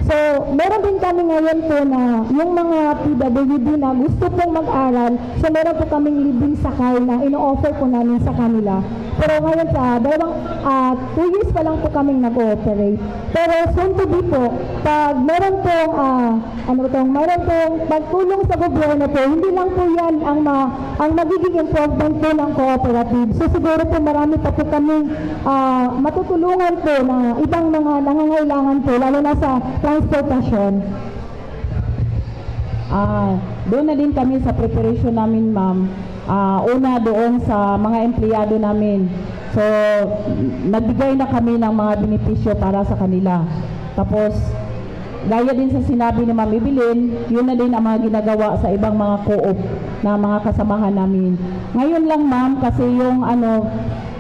So meron din kami ngayon po na yung mga PWD na gusto pong mag-aral, so meron po kaming libreng sakay na ino-offer po namin sa kanila. Pero ngayon sa 2 years pa lang po kaming nag-ooperate. Pero soon to be po, pag meron pong meron pong pagtulong sa gobyerno po, hindi lang po yan ang magiging improvement po ng cooperative. So siguro po marami pa po kaming matutulungan po na ibang mga nangangailangan po, lalo na sa transportasyon. Doon na din kami sa preparation namin ma'am. Una doon sa mga empleyado namin. So, nagbigay na kami ng mga benepisyo para sa kanila. Tapos, gaya din sa sinabi ni Ma'am Evelyn, yun na din ang mga ginagawa sa ibang mga co-op na mga kasamahan namin. Ngayon lang ma'am, kasi yung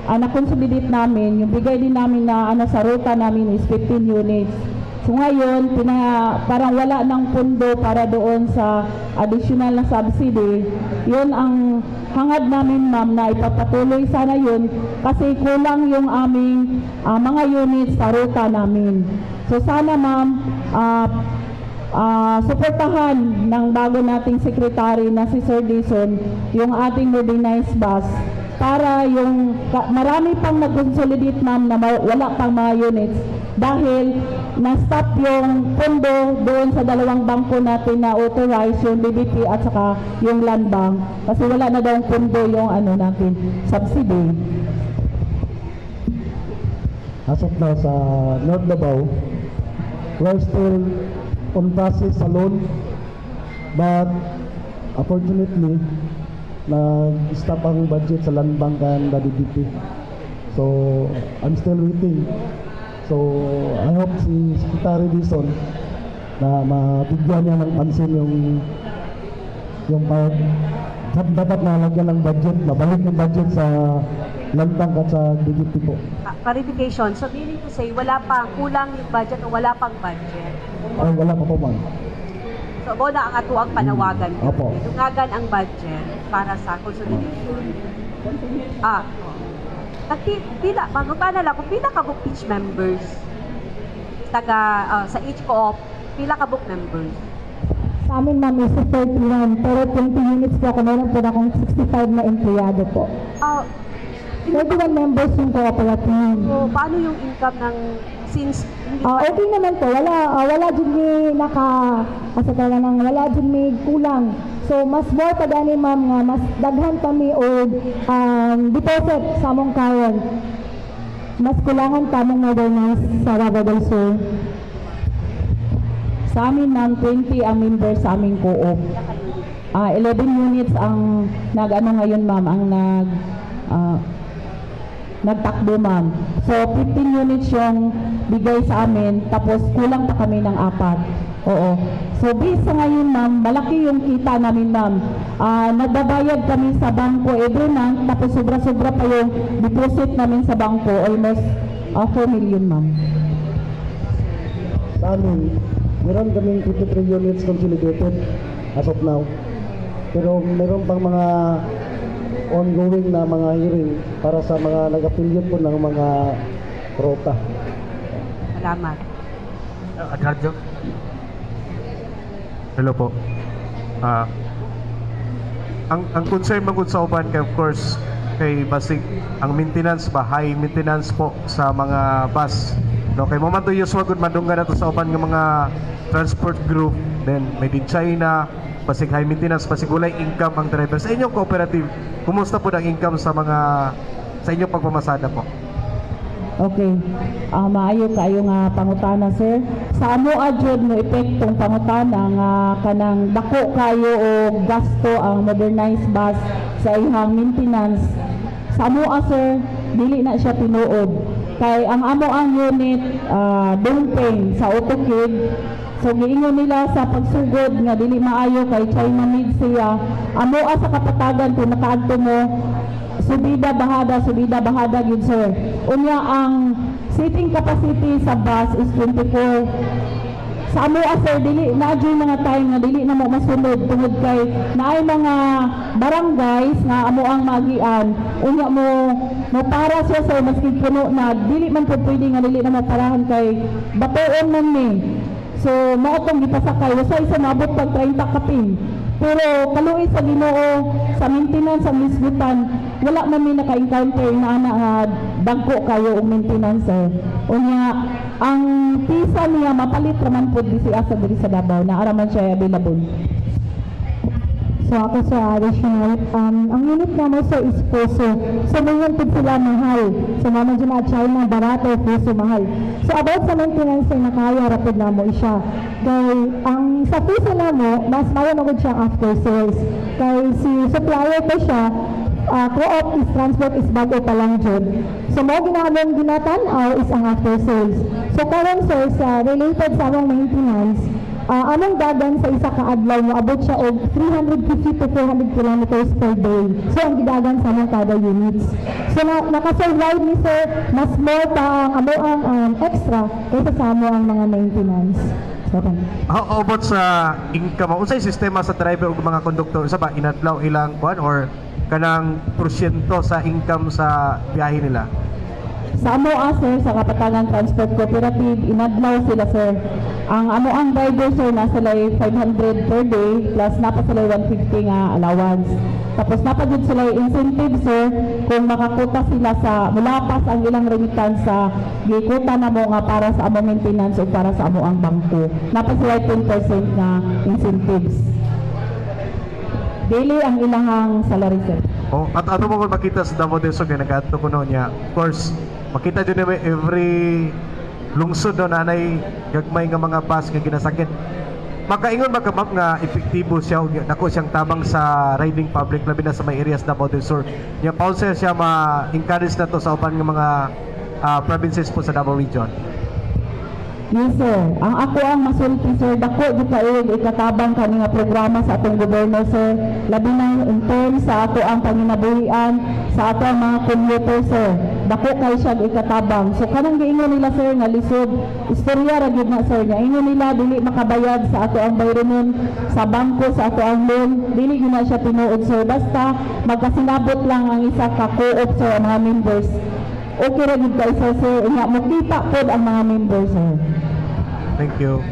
na-consolidate namin, yung bigay din namin na sa ruta namin is 15 units. So ngayon, parang wala ng pundo para doon sa additional na subsidy. Yun ang hangad namin ma'am na ipapatuloy sana yun kasi kulang yung aming mga units sa ruta namin. So sana ma'am, suportahan ng bago nating secretary na si Sir Dison yung ating modernized bus para yung marami pang nag-consolidate ma'am na wala pang mga units dahil na-stop yung pondo doon sa dalawang bangko natin na authorized, yung BBP at saka yung land bank kasi wala na daw pondo yung natin, subsidy. As of now, sa North Davao, we're still on process sa loan, but unfortunately, nag-stop ang budget sa Land Bank and the DBP. So, I'm still waiting. So, I hope si Secretary Dison na mabigyan niya ng pansin yung dapat nalagyan ng budget, mabalik yung budget sa Land Bank at sa DBP po. Clarification, so meaning to say, wala pang kulang yung budget o wala pang budget? Ay, wala pa po ma'am. So, na ang ato ang panawagan. Opo. Dungagan ang budget para sa consolidation. Magpapala lang, kung pila ka book each members, sa each co-op, pila ka book members? Sa amin, ma'am, is 31. Pero 20 units po ako. Meron po na akong 65 na empleyado po. 31 members yung cooperative. So, paano yung income ng since Okay naman po. Wala dyan may wala dyan may kulang. So, mas more pa gani, ma'am, nga mas daghan kami o deposit sa among kawan. Mas kulangan kamong modernize sa Davao del Sur. Sa amin, ma'am, 20 ang members sa aming co-op. 11 units ang ngayon, ma'am, ang nagtakbo, ma'am. So, 15 units yung bigay sa amin, tapos kulang pa kami ng 4. Oo. So, based sa ngayon, ma'am, malaki yung kita namin, ma'am. Nagbabayad kami sa bangko every month, tapos sobra-sobra pa yung deposit namin sa bangko, almost 4 million, ma'am. Sa amin, meron kaming 53 units consolidated as of now. Pero meron pang mga ongoing na mga hearing para sa mga nag-affiliate po ng mga rota. Salamat. Adradjo. Hello po. Ang concern magud sa uban kay of course kay basic ang maintenance ba, high maintenance po sa mga bus. No, kay mo man to usual gud madunggan nato sa uban nga mga transport group, then made in China, basic high maintenance, basic walay income ang driver. Sa inyong cooperative, kumusta po ang income sa inyong pagmamasada po? Okay. Maayo kayo nga pangutana, sir. Sa amo adjud mo epektong pangutana nga kanang dako kayo o gasto ang modernized bus sa ihang maintenance. Sa amo, sir, dili na siya tinuod. Kay ang amo ang unit down payment sa AutoKid. So giingon nila sa pagsugod nga dili maayo kay China made siya. Amo sa kapatagan kung nakaadto mo subida bahada gyud, sir. Unya ang seating capacity sa bus is 24. Sa amo, sir, dili na adyo mga time nga dili na mo masunod tungod kay naay mga barangays nga amo ang magian. Unya mo para siya, sir, maski puno na dili man pud pwede nga dili na mo parahan kay batoon man ni. So, mao tong gipasakay, wasa isa maabot pag 30 kapin. Pero kaluoy sa Ginoo, sa maintenance sa misgutan, wala man mi naka-encounter na dagko kayo og maintenance, sir. Unya, ang pisa niya mapalit raman pud disi asa diri sa Davao na araman siya available. So ako sa additional, ang unit naman sir is puso. So ngayon po sila mahal. So naman dyan na China, barato, puso, mahal. So about sa maintenance na kaya, rapid na mo siya. Kaya ang sa puso na mo, mas mayon agad siya after sales. Kaya si supplier pa siya, co-op is transport is bago pa lang dyan. So mo ginamang ginatanaw is ang after sales. So karon sir, sa related sa among maintenance, among dagan sa isa ka adlaw mo abot siya og 350 to 400 kilometers per day. So ang gidagan sa among kada units. So naka-survive ni sir, mas more pa ang ang extra kaysa sa amo ang mga maintenance. So, How about sa income? Unsay sistema sa driver ug mga konduktor? Sa ba inadlaw ilang kuan or kanang porsyento sa income sa biyahe nila? Sa amoa sir, sa Kapatagan Transport Cooperative, inadlaw sila sir. Ang amoang driver sir, nasa lay 500 per day, plus napa sila 150 nga allowance. Tapos napa jud sila incentive sir, kung makakuta sila sa mulapas ang ilang remittance sa gikuta na mo nga para sa amo maintenance o para sa amo ang bangko. Napa sila 10% nga incentives. Daily ang ilang salary sir. Oh, at ano mo kung makita sa Davao del Sur, nag-ato ko niya. Of course, makita dyan naman every lungsod doon nanay gagmay nga mga bus nga ginasakit. Makaingon ba ka ma'am nga epektibo siya o dako siyang tabang sa riding public labi na sa may areas Davao del Sur. Nya pausel siya ma-encourage na to sa uban nga mga provinces po sa Davao region. Yes sir. Ang ako ang masulti sir, dako di kayo ikatabang kani nga programa sa atong gobyerno sir. Labi na in terms sa ato ang panginabuhian sa ato ang mga commuter sir. Dako kay siya ikatabang. So kanang giingon nila sir nga lisod, istorya ra gyud na sir nga ingon nila dili makabayad sa ato ang bayronon sa bangko sa ato ang loan, dili gyud na siya tinuod sir. Basta magkasinabot lang ang isa ka co-op sir ang mga members. Okay ra gyud kay sir, nga makita pod ang mga members sir. Thank you.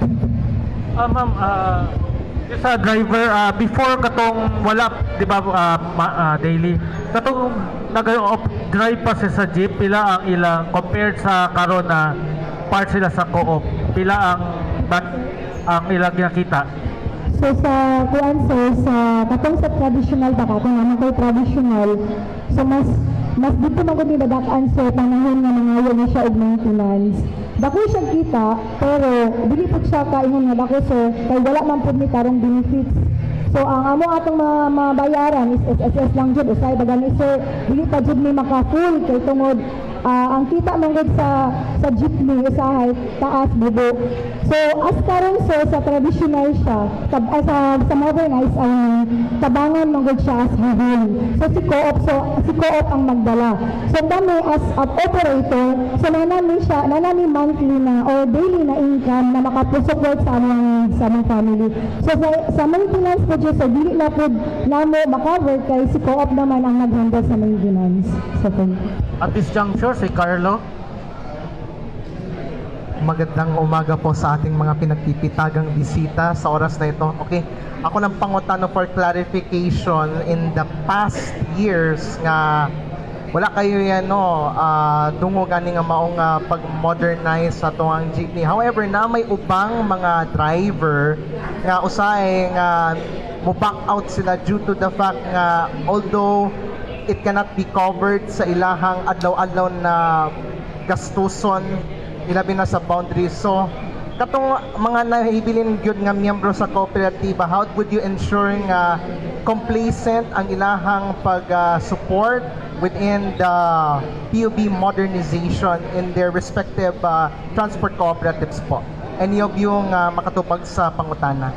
Ma'am, sa driver, before katong wala, di ba, daily, katong nag-drive pa siya sa jeep, pila ang ilang, compared sa karon na part sila sa co-op, pila ang ilang nakita? So sa kuan sir, sa katong sa traditional ba ka, kung ano kay traditional, so mas dito man gud nidadak-an sir panahon nga nangayo na siya og maintenance. Dako siya kita, pero dili pud siya kaingon nga dako sir, kay wala man pud ni tarong benefits. So ang amo atong mabayaran is SSS lang jud usay bagani sir, dili pa jud ni maka-full kay tungod ang kita man gud sa jeepney usahay taas bubo. So as karon sir sa traditional siya, sa modernized ang tabangan man gud siya as hihil. So si co-op ang magdala. So kami as operator, so nanami monthly na or daily na income na makapasupport sa among family. So sa maintenance po so dili na po namo makaver kay si co-op naman ang naghandle sa maintenance. So thank you. At this juncture, si Carlo. Magandang umaga po sa ating mga pinagpipitagang bisita sa oras na ito. Okay, ako nang pangutano for clarification. In the past years nga wala kayo yan dungo gani nga maong pag-modernize sa tuwang jeepney. However, na may ubang mga driver nga usahay nga mo-back out sila due to the fact nga although it cannot be covered sa ilahang adlaw-adlaw na gastuson ilabi na sa boundaries. So katong mga nahibilin gyud nga miyembro sa kooperatiba, how would you ensure nga complacent ang ilahang pag-support within the PUB modernization in their respective transport cooperatives po? Any of you nga makatupag sa pangutana?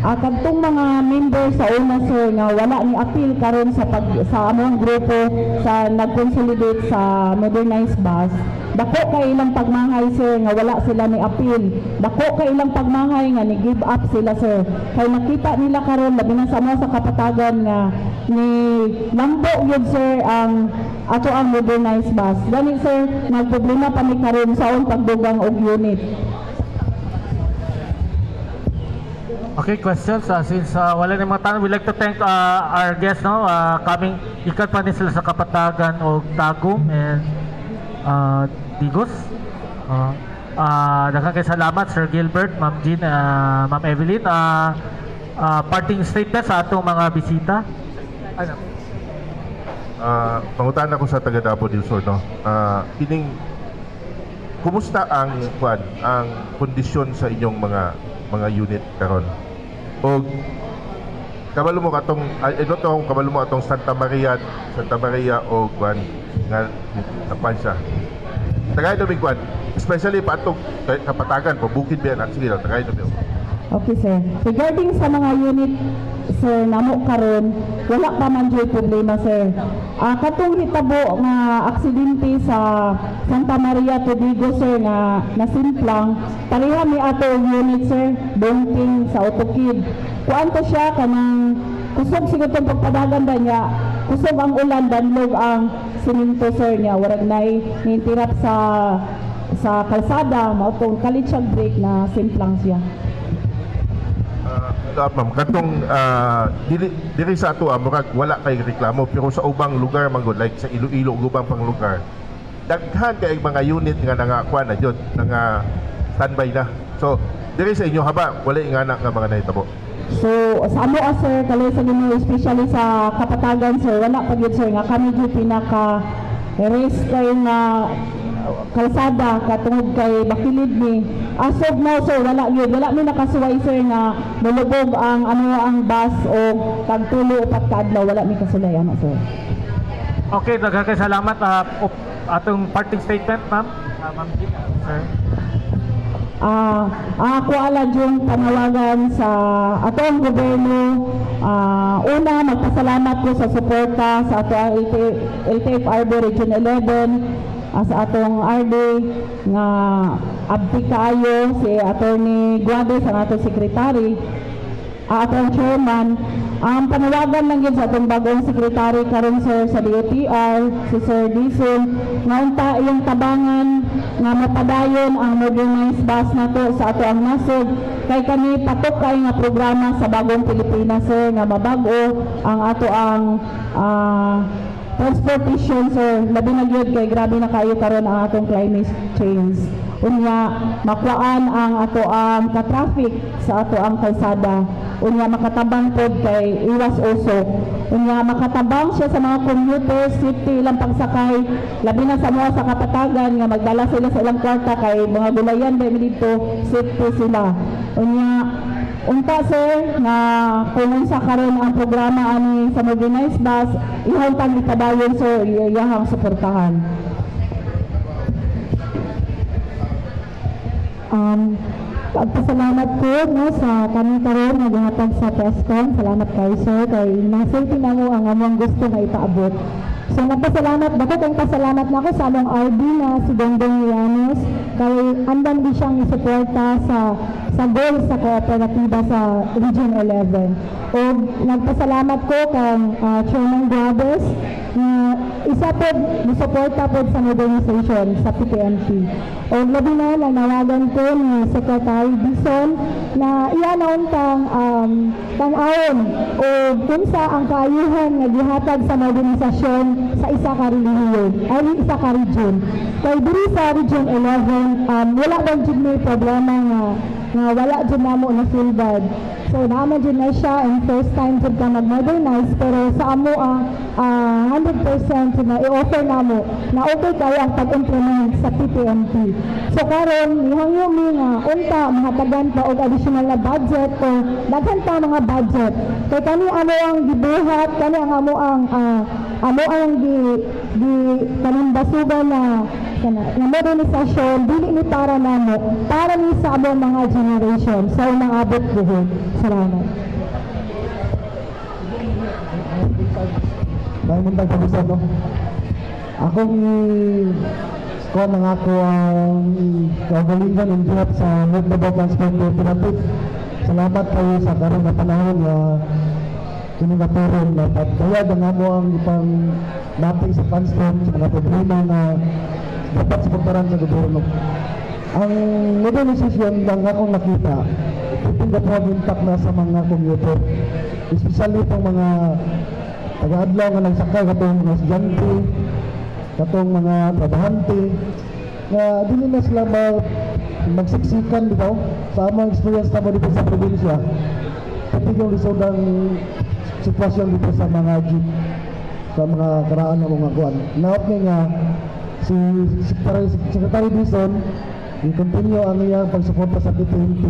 Kadtong mga member sa una sir nga wala ni appeal karon sa among grupo sa nag-consolidate sa modernized bus, dako kay ilang pagmangay sir nga wala sila ni appeal, dako kay ilang pagmangay nga ni give up sila sir, kay nakita nila karon labi na sa mga sa Kapatagan nga ni lambo gyud sir ang ato ang modernized bus. Gani sir, nagproblema pa ni karon sa pagdugang og unit. Okay, questions? Since wala na mga tanong, we'd like to thank our guests coming. Ikat pa din sila sa Kapatagan o Tagum and Digos. Daghang kay salamat, Sir Gilbert, Ma'am Jean, Ma'am Evelyn. Parting statement sa atong mga bisita. Pangutan ako sa taga Davao del Sur, no? Kumusta ang kondisyon sa inyong mga unit karon? O kabalo mo katong kabalo mo atong Santa Maria o kwan nga napansa. Tagay do big kwan, especially pa atong Kapatagan, pabukid ba na sige lang tagay do. Okay sir. Regarding sa mga unit sir namo karon, wala pa man jud problema sir. Katong hitabo nga aksidente sa Santa Maria Todigo sir nga nasimplang, pareha mi ato unit sir, bunting sa Otokid. Kuan to siya kanang kusog sigud tong pagpadagan ba niya kusog ang ulan, danlog ang siminto sir niya, warag nay nintirap sa kalsada, mao tong kalit siyang break na simplang siya. Ma'am, katong diri sa ato murag wala kay reklamo pero sa ubang lugar man gud like sa Iloilo ug ubang pang lugar daghan kay mga unit nga nangakuan na jud nga standby na. So diri sa inyo haba wala nga nga mga nahitabo. So sa amo sir, kaloy sa Ginoo, especially sa Kapatagan sir, wala pa gyud sir nga kami gyud pinaka risk kay nga kalsada katungod kay bakilid ni as of now sir, wala mi nakasuway sir nga mulubog ang ang bus o tagtulo upat ka adlaw, wala mi kasulay ana sir. Okay, daghang salamat. Atong parting statement, ma'am. Ma'am Jean, sir. Ako ala yung panawagan sa atong gobyerno. Una, magpasalamat ko sa suporta sa atong LTFRB Region 11, sa atong RD nga abdi kaayo si Attorney Guades, ang atong sekretary, atong chairman. Ang panawagan lang yun sa atong bagong sekretary karon sir sa DOTR, si Sir Dison, nga unta iyong tabangan nga mapadayon ang modernized bus nato sa ato ang nasod, kay kami patok kay nga programa sa bagong Pilipinas sir nga mabago ang ato ang transportation sir, labi na gyud kay grabe na kayo karon ang atong climate change. Unya makuan ang ato ang ka-traffic sa ato ang kalsada. Unya makatabang pod kay iwas usok. Unya makatabang siya sa mga commuters, safety ilang pagsakay, labi na sa mga sa Kapatagan nga magdala sila sa ilang kwarta kay mga gulayan dahil dito safety sila. Unya unta sir na kung unsa karon ang programa ani sa modernized bus, ihang tang ipadayon sir, iyahang suportahan. Pagpasalamat ko sa kami karon nga gihatag sa presscon. Salamat kay sir kay nasulti na mo ang among gusto nga ipaabot. So nagpasalamat, dako kayong pasalamat na ako sa among RD na si Dongdong Llanos kay andan di siyang isuporta sa goal sa kooperatiba sa Region 11. O nagpasalamat ko kang Chairman Guades na isa po nisuporta po sa modernization sa PTMP. O labi na nanawagan ko ni Secretary Dison na ianaon tang-awon o kunsa ang kaayuhan nga gihatag sa modernisasyon sa isa ka relihiyon ay isa ka region. Kay diri sa Region 11 wala bang jud may problema nga wala jud namo na silbad. So naman jud na siya and first time jud ka mag-modernize pero sa amo 100% na i-offer namo na okay kayo ang pag-implement sa PTMP. So karon nihangyo mi nga unta mahatagan pa og additional na budget o daghan pa mga budget. Kay kani ano ang gibuhat, kani ang amo ang kanang basugan na modernisasyon dili ni para namo, para ni sa among mga generation sa unang abot buhok. Salamat. May muntang pag-usap, no? Akong ko nangako ang kagalingan ng hirap sa Mugnabaw Transport Cooperative. Salamat kayo sa karong na panahon na kinungaturon na pagdayag ang amo ang ipang dating sa transport sa mga problema na dapat suportaran sa gobyerno. Ang modernisasyon lang akong nakita, ipong impact na sa mga commuter, especially itong mga taga-adlaw nga nagsakay katong mga estudyante, katong mga trabahante, na dili na sila magsiksikan dito sa among experience na mo dito sa probinsya. Pati yung lisod ang sitwasyon dito sa mga jeep, sa mga karaan ng mga kuwan. Naot nga si Secretary Dison, i-continue ang iyang pagsuporta sa PTMP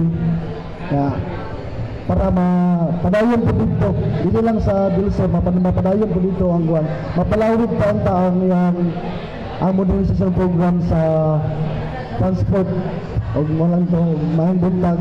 para mapadayon po dito, hindi lang sa Dilson, mapadayon po dito ang guwan, mapalawid pa ang ang modernization program sa transport o walang to mahimbutag.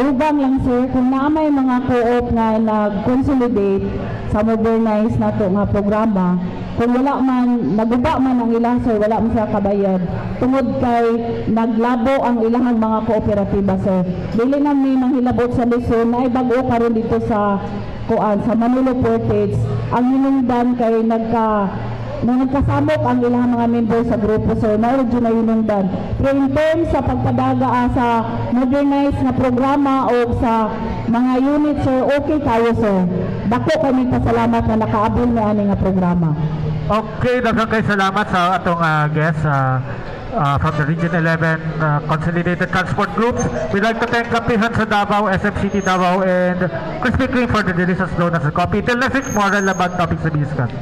Dugang lang sir, kung naamay mga co-op nga nag-consolidate sa modernize na to nga programa, kung wala man, naguba man ang ilang sir, wala man siya kabayad. Tungod kay naglabo ang ilang mga kooperatiba sir. Dili na may manghilabot sa Luzon, na bago karon dito sa sa Manolo Portage. Ang hinungdan kay nagkasamok ang ilang mga member sa grupo sir, mayroon dyan na hinungdan. Pero in terms sa pagpadaga sa modernized na programa o sa mga unit sir, okay kayo sir. Dako kami pasalamat na nakaabol na ani nga programa. Okay, daghang kay salamat sa atong guests from the Region 11 Consolidated Transport Groups. We'd like to thank Kapihan sa Davao, SM City Davao, and Krispy Kreme for the delicious donuts and coffee. Till next week, more relevant topics to be discussed.